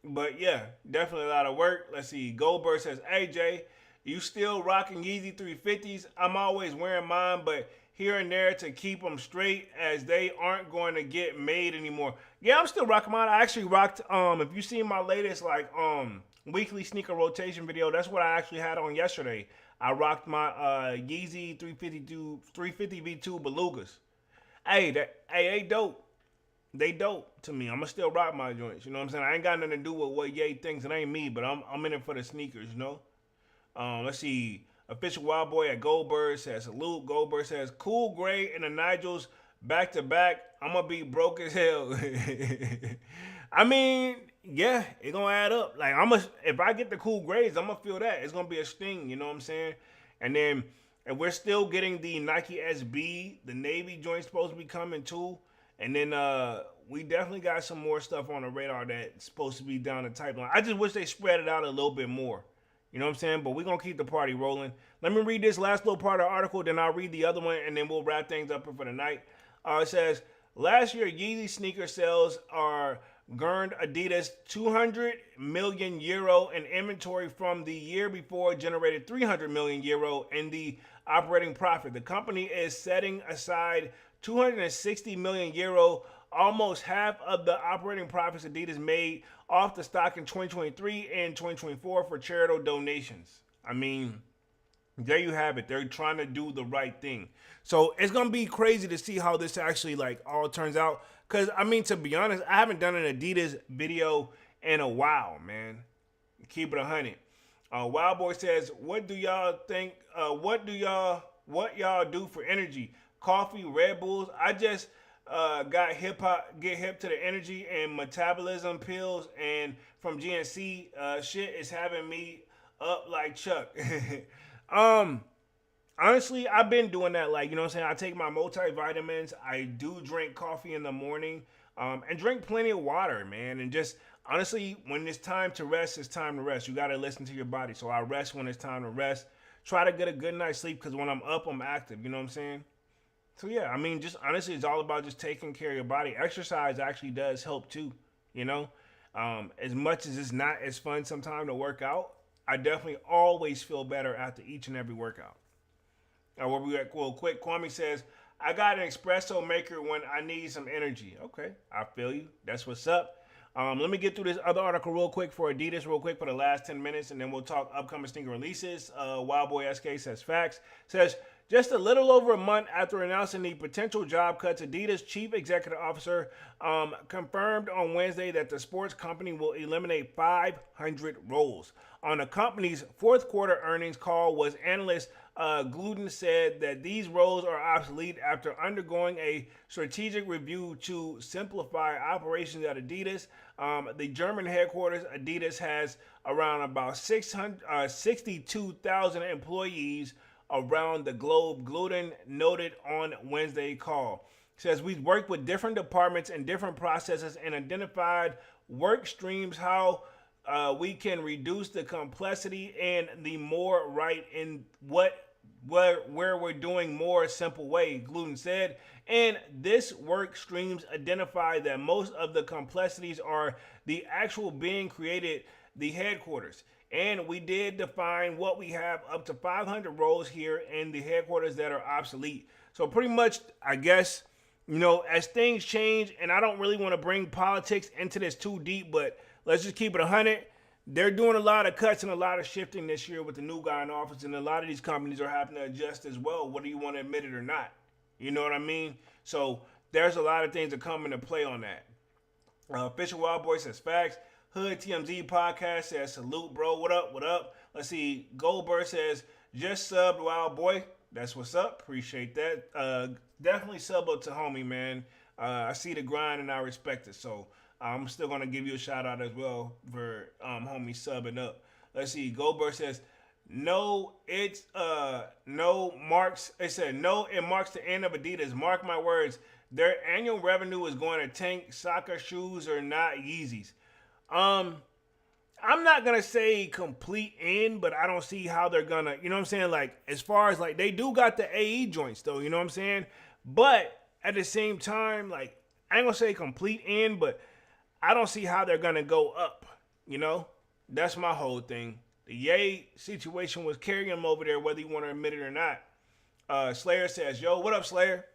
S2: But yeah, definitely a lot of work. Let's see. Goldberg says, "Hey Jay, you still rocking Yeezy 350s? I'm always wearing mine, but here and there to keep them straight, as they aren't going to get made anymore." Yeah, I'm still rocking mine. I actually rocked. If you see my latest weekly sneaker rotation video, that's what I actually had on yesterday. I rocked my Yeezy 350 V2 Belugas. Hey, they dope. They dope to me. I'ma still rock my joints. You know what I'm saying? I ain't got nothing to do with what Ye thinks. It ain't me, but I'm in it for the sneakers. You know. Let's see. Official Wild Boy at Goldberg says salute. Goldberg says Cool Gray and the Nigels back to back. I'm gonna be broke as hell. I mean, yeah, it gonna add up. Like, if I get the Cool Grays, I'm gonna feel that. It's gonna be a sting, you know what I'm saying? And then, and we're still getting the Nike SB, the Navy joint supposed to be coming too. And then we definitely got some more stuff on the radar that's supposed to be down the pipeline. I just wish they spread it out a little bit more. You know what I'm saying? But we're going to keep the party rolling. Let me read this last little part of the article, then I'll read the other one, and then we'll wrap things up for the night. It says, last year, Yeezy sneaker sales earned Adidas 200 million euro in inventory from the year before, generated 300 million euro in the operating profit. The company is setting aside 260 million euro, almost half of the operating profits Adidas made off the stock in 2023 and 2024 for charitable donations. I mean, there you have it. They're trying to do the right thing. So it's going to be crazy to see how this actually all turns out. Because, I mean, to be honest, I haven't done an Adidas video in a while, man. Keep it 100. Wild Boy says, what do y'all think? What y'all do for energy? Coffee, Red Bulls? I just get hip to the energy and metabolism pills, and from GNC, shit is having me up like Chuck. Honestly, I've been doing that. Like, you know what I'm saying? I take my multivitamins. I do drink coffee in the morning, and drink plenty of water, man. And just honestly, when it's time to rest, it's time to rest. You got to listen to your body. So I rest when it's time to rest. Try to get a good night's sleep, because when I'm up, I'm active. You know what I'm saying? So yeah, I mean, just honestly, it's all about just taking care of your body. Exercise actually does help too. You know, as much as it's not as fun sometimes to work out, I definitely always feel better after each and every workout. Where we at? Well, quick. Kwame says, "I got an espresso maker when I need some energy." Okay, I feel you. That's what's up. Let me get through this other article real quick for Adidas, real quick for the last 10 minutes, and then we'll talk upcoming sneaker releases. Wild Boy SK says facts. Says, just a little over a month after announcing the potential job cuts, Adidas chief executive officer confirmed on Wednesday that the sports company will eliminate 500 roles. On the company's fourth quarter earnings call, was analyst Gluten said that these roles are obsolete after undergoing a strategic review to simplify operations at Adidas. The German headquarters, Adidas, has around about 62,000 employees around the globe. Gluten noted on Wednesday call. Says we've worked with different departments and different processes and identified work streams how we can reduce the complexity and the more right in where we're doing more simple way, Gluten said. And this work streams identify that most of the complexities are the actual being created, the headquarters. And we did define what we have up to 500 roles here in the headquarters that are obsolete. So pretty much, I guess, as things change, and I don't really want to bring politics into this too deep, but let's just keep it 100. They're doing a lot of cuts and a lot of shifting this year with the new guy in office, and a lot of these companies are having to adjust as well, whether you want to admit it or not. You know what I mean? So there's a lot of things that come into play on that. Official Wild Boy says facts. Hood TMZ podcast says salute, bro. What up? What up? Let's see. Goldberg says just subbed Wild Boy. That's what's up. Appreciate that. Definitely sub up to homie, man. I see the grind and I respect it. So I'm still gonna give you a shout out as well for homie subbing up. Let's see. Goldberg says no. It's no marks. It said no. It marks the end of Adidas. Mark my words. Their annual revenue is going to tank. Soccer shoes are not Yeezys. I'm not gonna say complete end, but I don't see how they're gonna, you know what I'm saying? Like, as far as like, they do got the AE joints though, you know what I'm saying? But at the same time, like, I ain't gonna say complete end, but I don't see how they're gonna go up, you know? That's my whole thing. The Ye situation was carrying them over there, whether you want to admit it or not. Slayer says, yo, what up, Slayer?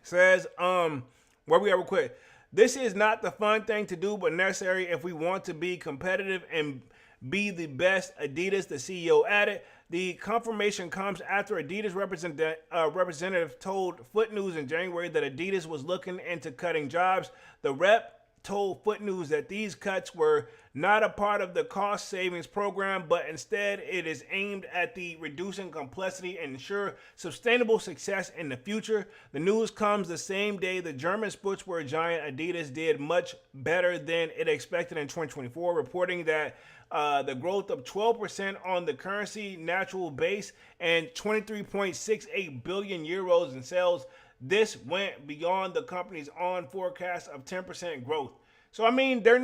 S2: Says, where we at real quick? This is not the fun thing to do, but necessary if we want to be competitive and be the best. Adidas, the CEO, added. The confirmation comes after Adidas representative told Foot News in January that Adidas was looking into cutting jobs. The rep told Foot News that these cuts were not a part of the cost savings program, but instead it is aimed at the reducing complexity and ensure sustainable success in the future. The news comes the same day the German sportswear giant Adidas did much better than it expected in 2024, reporting that the growth of 12% on the currency natural base and 23.68 billion euros in sales. This went beyond the company's own forecast of 10% growth. So, I mean, they're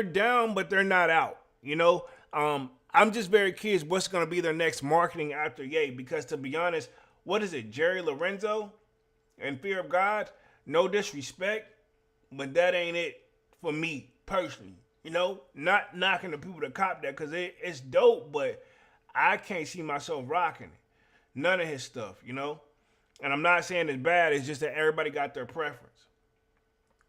S2: down, but they're not out, you know? I'm just very curious what's going to be their next marketing after Ye, because to be honest, what is it, Jerry Lorenzo and Fear of God? No disrespect, but that ain't it for me personally. You know, not knocking the people that cop that, because it's dope, but I can't see myself rocking it. None of his stuff, you know? And I'm not saying it's bad, it's just that everybody got their preference.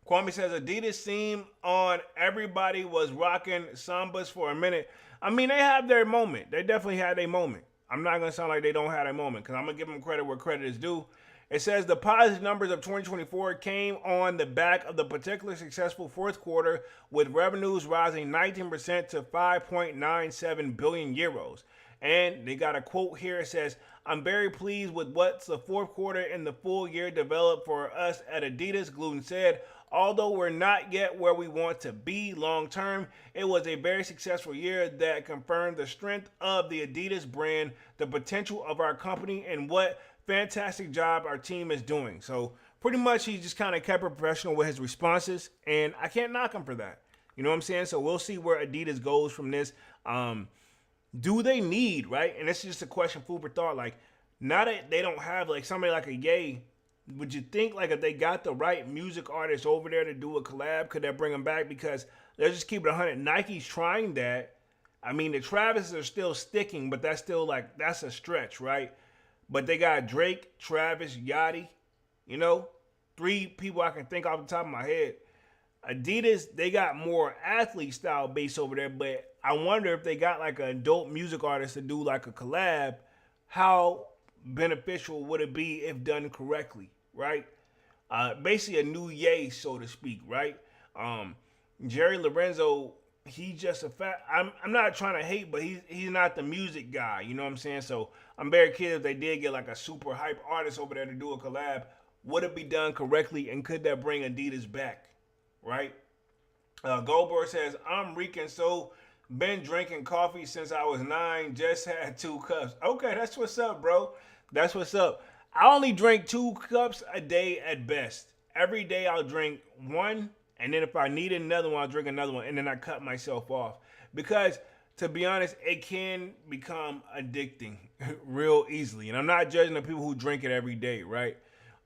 S2: Kwame says Adidas seemed on everybody was rocking Sambas for a minute. I mean, they have their moment. They definitely had their moment. I'm not going to sound like they don't have their moment, because I'm going to give them credit where credit is due. It says the positive numbers of 2024 came on the back of the particularly successful fourth quarter, with revenues rising 19% to 5.97 billion euros. And they got a quote here. It says, I'm very pleased with what the fourth quarter and the full year developed for us at Adidas, Gluten said. Although we're not yet where we want to be long term, it was a very successful year that confirmed the strength of the Adidas brand, the potential of our company, and what fantastic job our team is doing. So pretty much he just kind of kept it professional with his responses, and I can't knock him for that. You know what I'm saying? So we'll see where Adidas goes from this. Do they need, right? And this is just a question, food for thought. Like, now that they don't have like somebody like a Ye would you think like if they got the right music artists over there to do a collab, could that bring them back? Because let's just keep it 100. Nike's trying that. I mean, the Travis are still sticking, but that's still like, that's a stretch, right? But they got Drake, Travis, Yachty, you know, 3 people I can think off the top of my head. Adidas, they got more athlete style base over there, but I wonder if they got like an adult music artist to do like a collab, how beneficial would it be if done correctly, right? Basically a new Ye, so to speak, right? Jerry Lorenzo, he just a fat. I'm not trying to hate, but he's not the music guy. You know what I'm saying? So I'm very curious if they did get like a super hype artist over there to do a collab. Would it be done correctly, and could that bring Adidas back? Right? Goldberg says, I'm reeking, so been drinking coffee since I was 9, just had 2 cups. Okay, that's what's up, bro. That's what's up. I only drink 2 cups a day at best. Every day I'll drink 1, and then if I need another one, I'll drink another one, and then I cut myself off. Because, to be honest, it can become addicting real easily. And I'm not judging the people who drink it every day, right?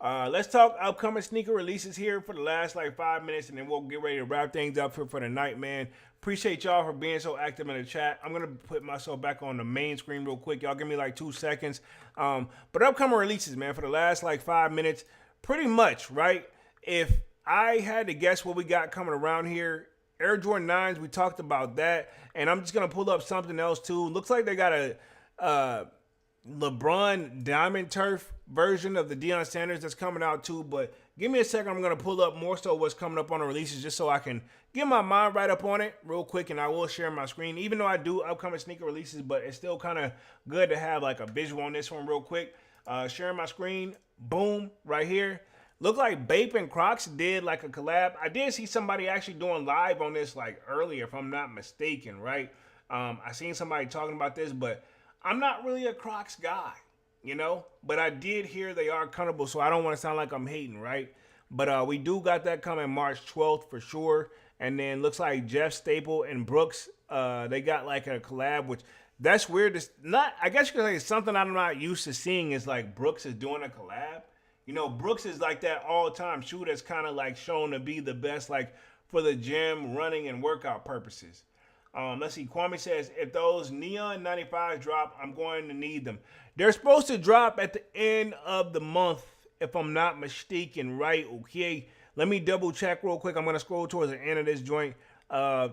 S2: Let's talk upcoming sneaker releases here for the last like 5 minutes, and then we'll get ready to wrap things up for the night, man. Appreciate y'all for being so active in the chat. I'm going to put myself back on the main screen real quick. Y'all give me like 2 seconds. But upcoming releases, man, for the last like 5 minutes, pretty much, right? If I had to guess what we got coming around here, Air Jordan 9s, we talked about that. And I'm just going to pull up something else too. Looks like they got a LeBron Diamond Turf version of the Deion Sanders that's coming out too. But give me a second. I'm going to pull up more so what's coming up on the releases just so I can get my mind right up on it real quick, and I will share my screen. Even though I do upcoming sneaker releases, but it's still kind of good to have like a visual on this one real quick. Sharing my screen. Boom. Right here. Look like Bape and Crocs did like a collab. I did see somebody actually doing live on this like earlier, if I'm not mistaken, right? I seen somebody talking about this, but I'm not really a Crocs guy, you know? But I did hear they are comfortable, so I don't want to sound like I'm hating, right? But we do got that coming March 12th for sure. And then looks like Jeff Staple and Brooks, they got like a collab, which that's weird. It's not, I guess you could say something I'm not used to seeing is like Brooks is doing a collab. You know, Brooks is like that all-time shoe that's kind of like shown to be the best like for the gym, running, and workout purposes. Let's see. Kwame says, if those Neon 95s drop, I'm going to need them. They're supposed to drop at the end of the month, if I'm not mistaken, right? Okay. Let me double check real quick. I'm going to scroll towards the end of this joint.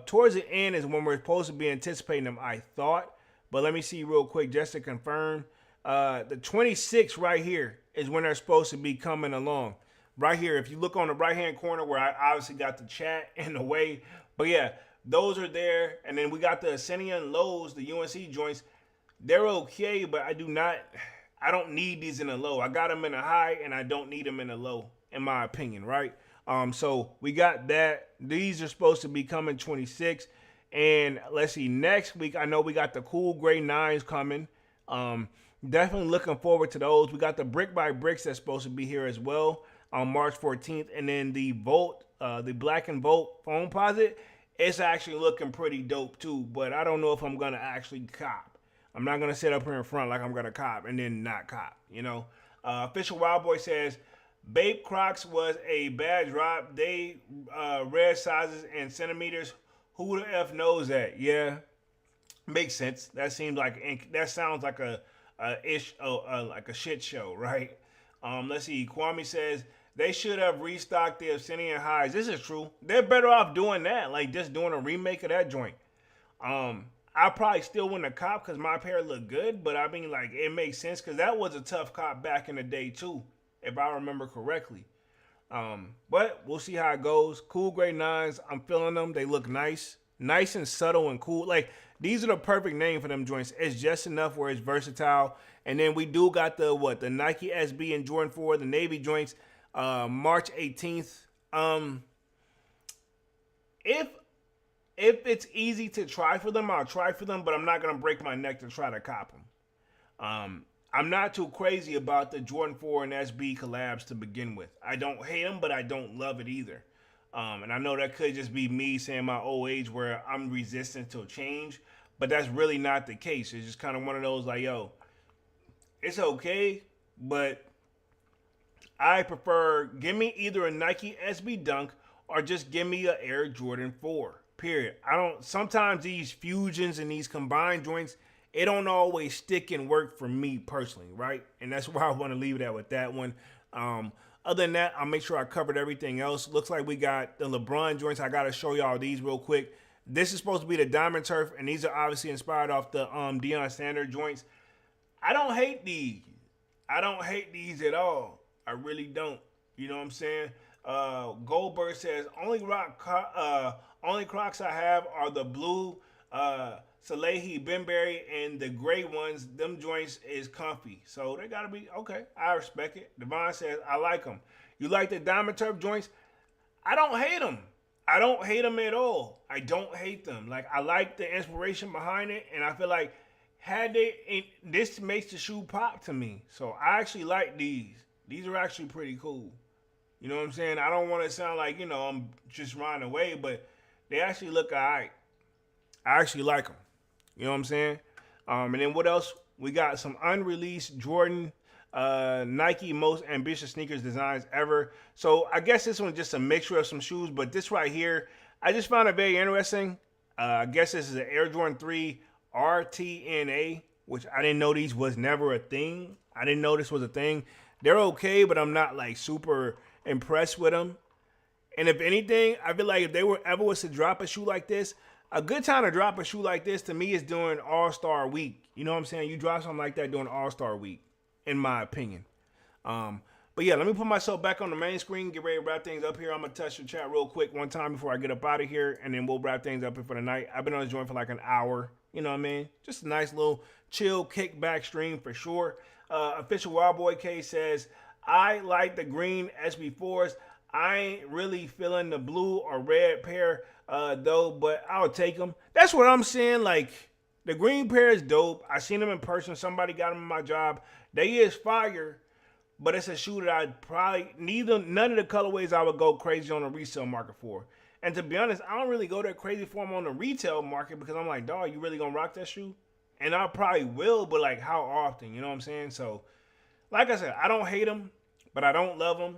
S2: Towards the end is when we're supposed to be anticipating them, I thought. But let me see real quick just to confirm. The 26th right here is when they're supposed to be coming along. Right here. If you look on the right-hand corner where I obviously got the chat in the way. But yeah. Those are there, and then we got the Ascension lows, the UNC joints. They're okay, but I don't need these in a low. I got them in a high, and I don't need them in a low, in my opinion, right? So we got that. These are supposed to be coming 26, and let's see, next week, I know we got the cool gray 9s coming. Definitely looking forward to those. We got the Brick by Bricks that's supposed to be here as well on March 14th, and then the Volt, the Black and Volt foam posit. It's actually looking pretty dope too, but I don't know if I'm going to actually cop. I'm not going to sit up here in front like I'm going to cop and then not cop, you know. Official Wild Boy says, Bape Crocs was a bad drop. They red sizes and centimeters. Who the F knows that? Yeah, makes sense. That seems like, that sounds like like a shit show, right? Let's see. Kwame says, they should have restocked the Obsidian highs. This is true. They're better off doing that, like just doing a remake of that joint. I probably still wouldn't have cop because my pair looked good, but I mean, like, it makes sense because that was a tough cop back in the day too, if I remember correctly. But we'll see how it goes. Cool gray 9s, I'm feeling them. They look nice and subtle and cool. Like, these are the perfect name for them joints. It's just enough where it's versatile. And then we do got the Nike SB and Jordan 4, the Navy joints. March 18th. If it's easy to try for them, I'll try for them, but I'm not gonna break my neck to try to cop them. I'm not too crazy about the Jordan 4 and SB collabs to begin with. I don't hate them, but I don't love it either. And I know that could just be me saying my old age where I'm resistant to change, but that's really not the case. It's just kind of one of those like, yo, it's okay, but I prefer give me either a Nike SB Dunk or just give me a Air Jordan 4. Period. I don't. Sometimes these fusions and these combined joints, it don't always stick and work for me personally, right? And that's why I want to leave it at with that one. Other than that, I'll make sure I covered everything else. Looks like we got the LeBron joints. I got to show y'all these real quick. This is supposed to be the Diamond Turf, and these are obviously inspired off the Deion Sanders joints. I don't hate these. I don't hate these at all. I really don't. You know what I'm saying? Goldberg says, only Crocs I have are the blue Salehi Benberry and the gray ones. Them joints is comfy. So they got to be, okay, I respect it. Devon says, I like them. You like the Diamond Turf joints? I don't hate them. I don't hate them at all. I don't hate them. Like, I like the inspiration behind it, and I feel like this makes the shoe pop to me. So I actually like these. These are actually pretty cool. You know what I'm saying? I don't want to sound like, I'm just running away, but they actually look all right. I actually like them. You know what I'm saying? And then what else? We got some unreleased Jordan Nike most ambitious sneakers designs ever. So I guess this one's just a mixture of some shoes, but this right here, I just found it very interesting. I guess this is an Air Jordan 3 RTNA, which I didn't know these was never a thing. I didn't know this was a thing. They're okay, but I'm not like super impressed with them. And if anything, I feel like if they were ever was to drop a shoe like this, a good time to drop a shoe like this to me is during All-Star Week. You know what I'm saying? You drop something like that during All-Star Week, in my opinion. But yeah, let me put myself back on the main screen, get ready to wrap things up here. I'm going to touch the chat real quick one time before I get up out of here, and then we'll wrap things up here for the night. I've been on this joint for like an hour. You know what I mean? Just a nice little chill kickback stream for sure. Official Wild Boy K says, I like the green SB4s. I ain't really feeling the blue or red pair though, but I'll take them. That's what I'm saying. Like, the green pair is dope. I seen them in person. Somebody got them in my job. They is fire, but it's a shoe that I'd probably none of the colorways I would go crazy on the resale market for. And to be honest, I don't really go that crazy for them on the retail market because I'm like, dog, you really gonna rock that shoe? And I probably will, but like how often? You know what I'm saying? So, like I said, I don't hate them, but I don't love them.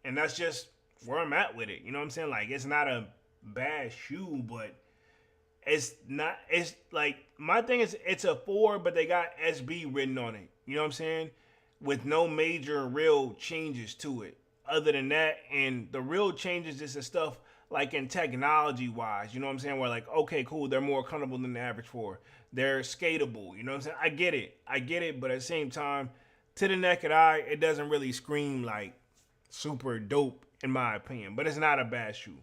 S2: And that's just where I'm at with it. You know what I'm saying? Like, it's not a bad shoe, but it's like, my thing is, it's a 4, but they got SB written on it. You know what I'm saying? With no major real changes to it. Other than that, and the real changes is the stuff like in technology wise, you know what I'm saying? Where like, okay, cool, they're more comfortable than the average 4. They're skatable, you know what I'm saying? I get it, but at the same time, to the naked eye, it doesn't really scream like super dope in my opinion, but it's not a bad shoe.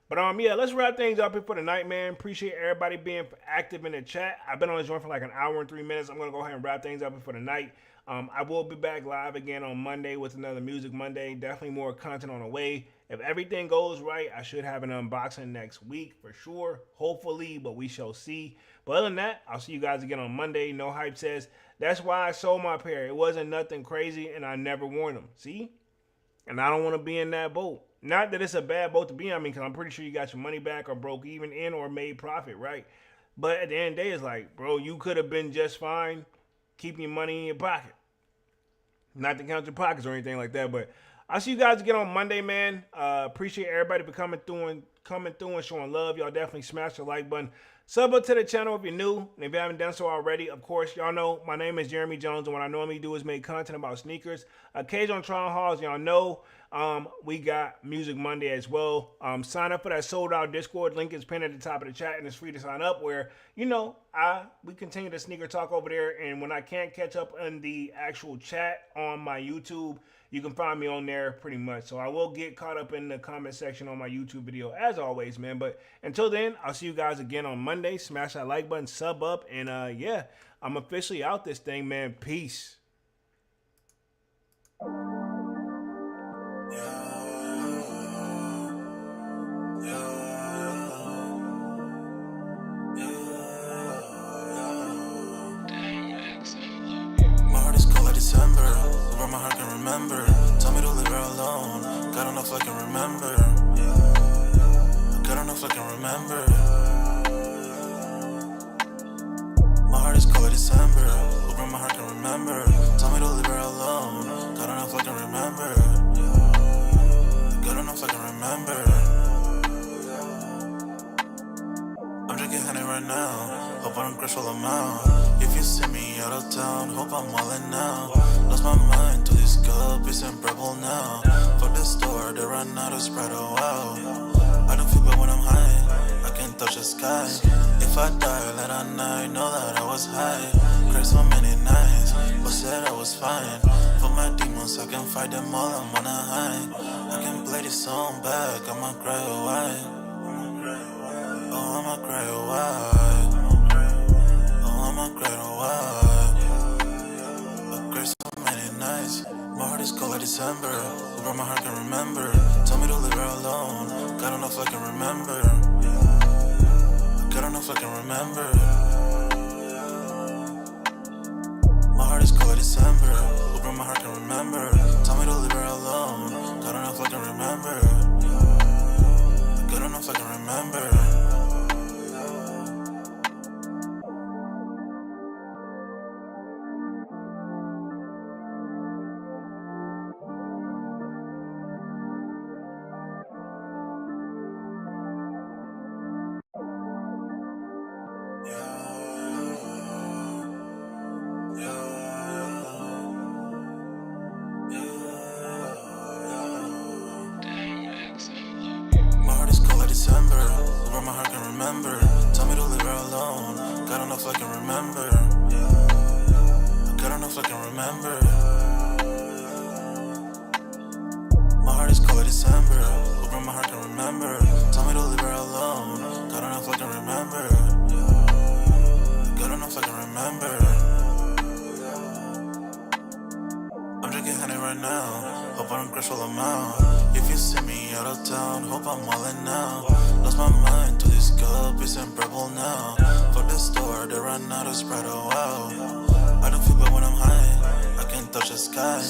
S2: But yeah, let's wrap things up here for the night, man. Appreciate everybody being active in the chat. I've been on this joint for like an hour and 3 minutes. I'm gonna go ahead and wrap things up here for the night. I will be back live again on Monday with another Music Monday. Definitely more content on the way. If everything goes right, I should have an unboxing next week for sure. Hopefully, but we shall see. But other than that, I'll see you guys again on Monday. No Hype says, that's why I sold my pair. It wasn't nothing crazy, and I never worn them. See? And I don't want to be in that boat. Not that it's a bad boat to be in, because I'm pretty sure you got your money back or broke even in or made profit, right? But at the end of the day, it's like, bro, you could have been just fine keeping your money in your pocket. Not to count your pockets or anything like that, but I'll see you guys again on Monday, man. Appreciate everybody for coming through and showing love. Y'all definitely smash the like button. Sub up to the channel if you're new, and if you haven't done so already, of course, y'all know my name is Jeremy Jones, and what I normally do is make content about sneakers. Occasional trial hauls, y'all know. We got Music Monday as well. Sign up for that sold out Discord. Link is pinned at the top of the chat, and it's free to sign up. Where we continue to sneaker talk over there. And when I can't catch up in the actual chat on my YouTube, you can find me on there pretty much. So I will get caught up in the comment section on my YouTube video as always, man. But until then, I'll see you guys again on Monday. Smash that like button, sub up, and yeah, I'm officially out this thing, man. Peace.
S1: December, where my heart can remember. Tell me to leave her alone. Got enough I can remember. Got enough I can remember. My heart is cold December, where my heart can remember. Tell me to leave her alone. Got enough I can remember. honey right now. Hope I don't crush all them out. If you see me out of town, hope I'm wildin' now. Lost my mind to this cup, it's unbearable now. Fuck the store, they run out of Sprite, oh wow. I don't feel bad when I'm high, I can't touch the sky. If I die, let I know that I was high. Cried so many nights, but said I was fine. For my demons, I can fight them all, I'm on a high. I can play this song back, I'ma cry a while. Oh, I'ma cry a while. Oh, I'ma cry a while. I cried so many nights. My heart is cold like December. Who broke my heart can remember. Tell me to leave her alone. God don't know if I can remember. God don't know if I can remember. My heart is cold like December. Who broke my heart can remember. Tell me to leave her alone. God don't know if I can remember. God don't know if I can remember. My heart is cold like December. Who broke my heart can remember. Tell me to leave her alone. God don't know if I can remember. God don't know if I can remember. My heart is cold like December. Who broke my heart can remember. Tell me to leave her alone. God don't know if I can remember. God don't know if I can remember. I'm drinking honey right now. Hope I don't crush all them out. If you see me out of town, hope I'm wildin' now. Lost my mind to this cup, it's unbearable now. Fuck the store, they run out of Sprite, oh wow. I don't feel bad when I'm high, I can't touch the sky.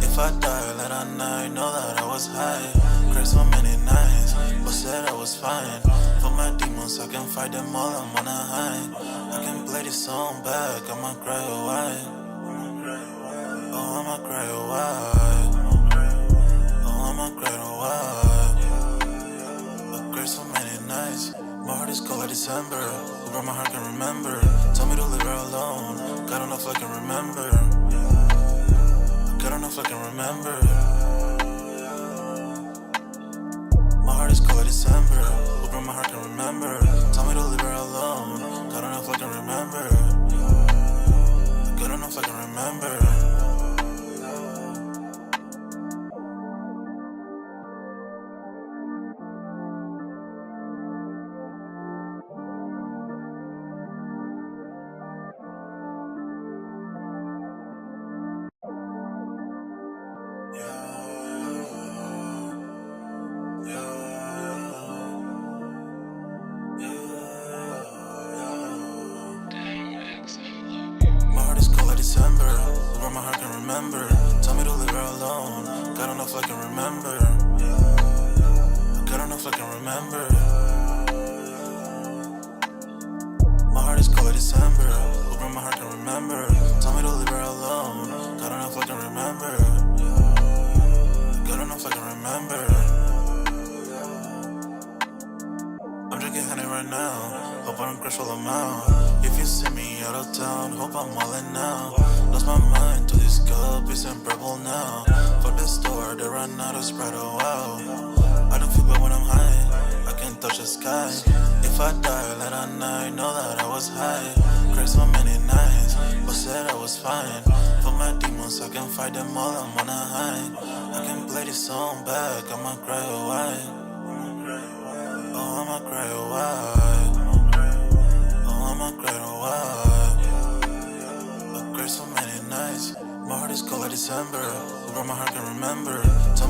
S1: If I die, let I know that I was high. Cried so many nights, but said I was fine. For my demons, I can fight them all, I'm on a high. I can play this song back, I'ma cry a while. Oh, I'ma cry a while. Oh, I'ma cry a while. I cried so many nights. My heart is cold like December. Who broke my heart can remember. Tell me to leave her alone. God don't know if I can remember. God don't know if I can remember. My heart is cold like December. Who broke my heart can remember. Tell me to leave her alone. God don't know if I can remember. God don't know if I can remember. My heart is cold like December. Who broke my heart can remember. Tell me to leave her alone. God don't know if I can remember. God don't know if I can remember. My heart is cold like December. Who broke my heart can remember. Tell me to leave her alone. God don't know if I can remember. God don't know if I can remember. I'm drinking honey right now. Hope I don't crush all them out. If you see me out of town, hope I'm wildin' now. Lost my mind to this cup, it's unbearable now. Fuck the store, they run out of Sprite, oh wow. I don't feel bad when I'm high, I can't touch the sky. If I die, let I know that I was high. Cried so many nights, but said I was fine. For my demons, I can fight them all, I'm on a high. I can play this song back, I'ma cry a while. Oh, I'ma cry a while. Oh, I'ma cry a while. I cried so many nights. My heart is cold like December. Who broke my heart can remember. Tell me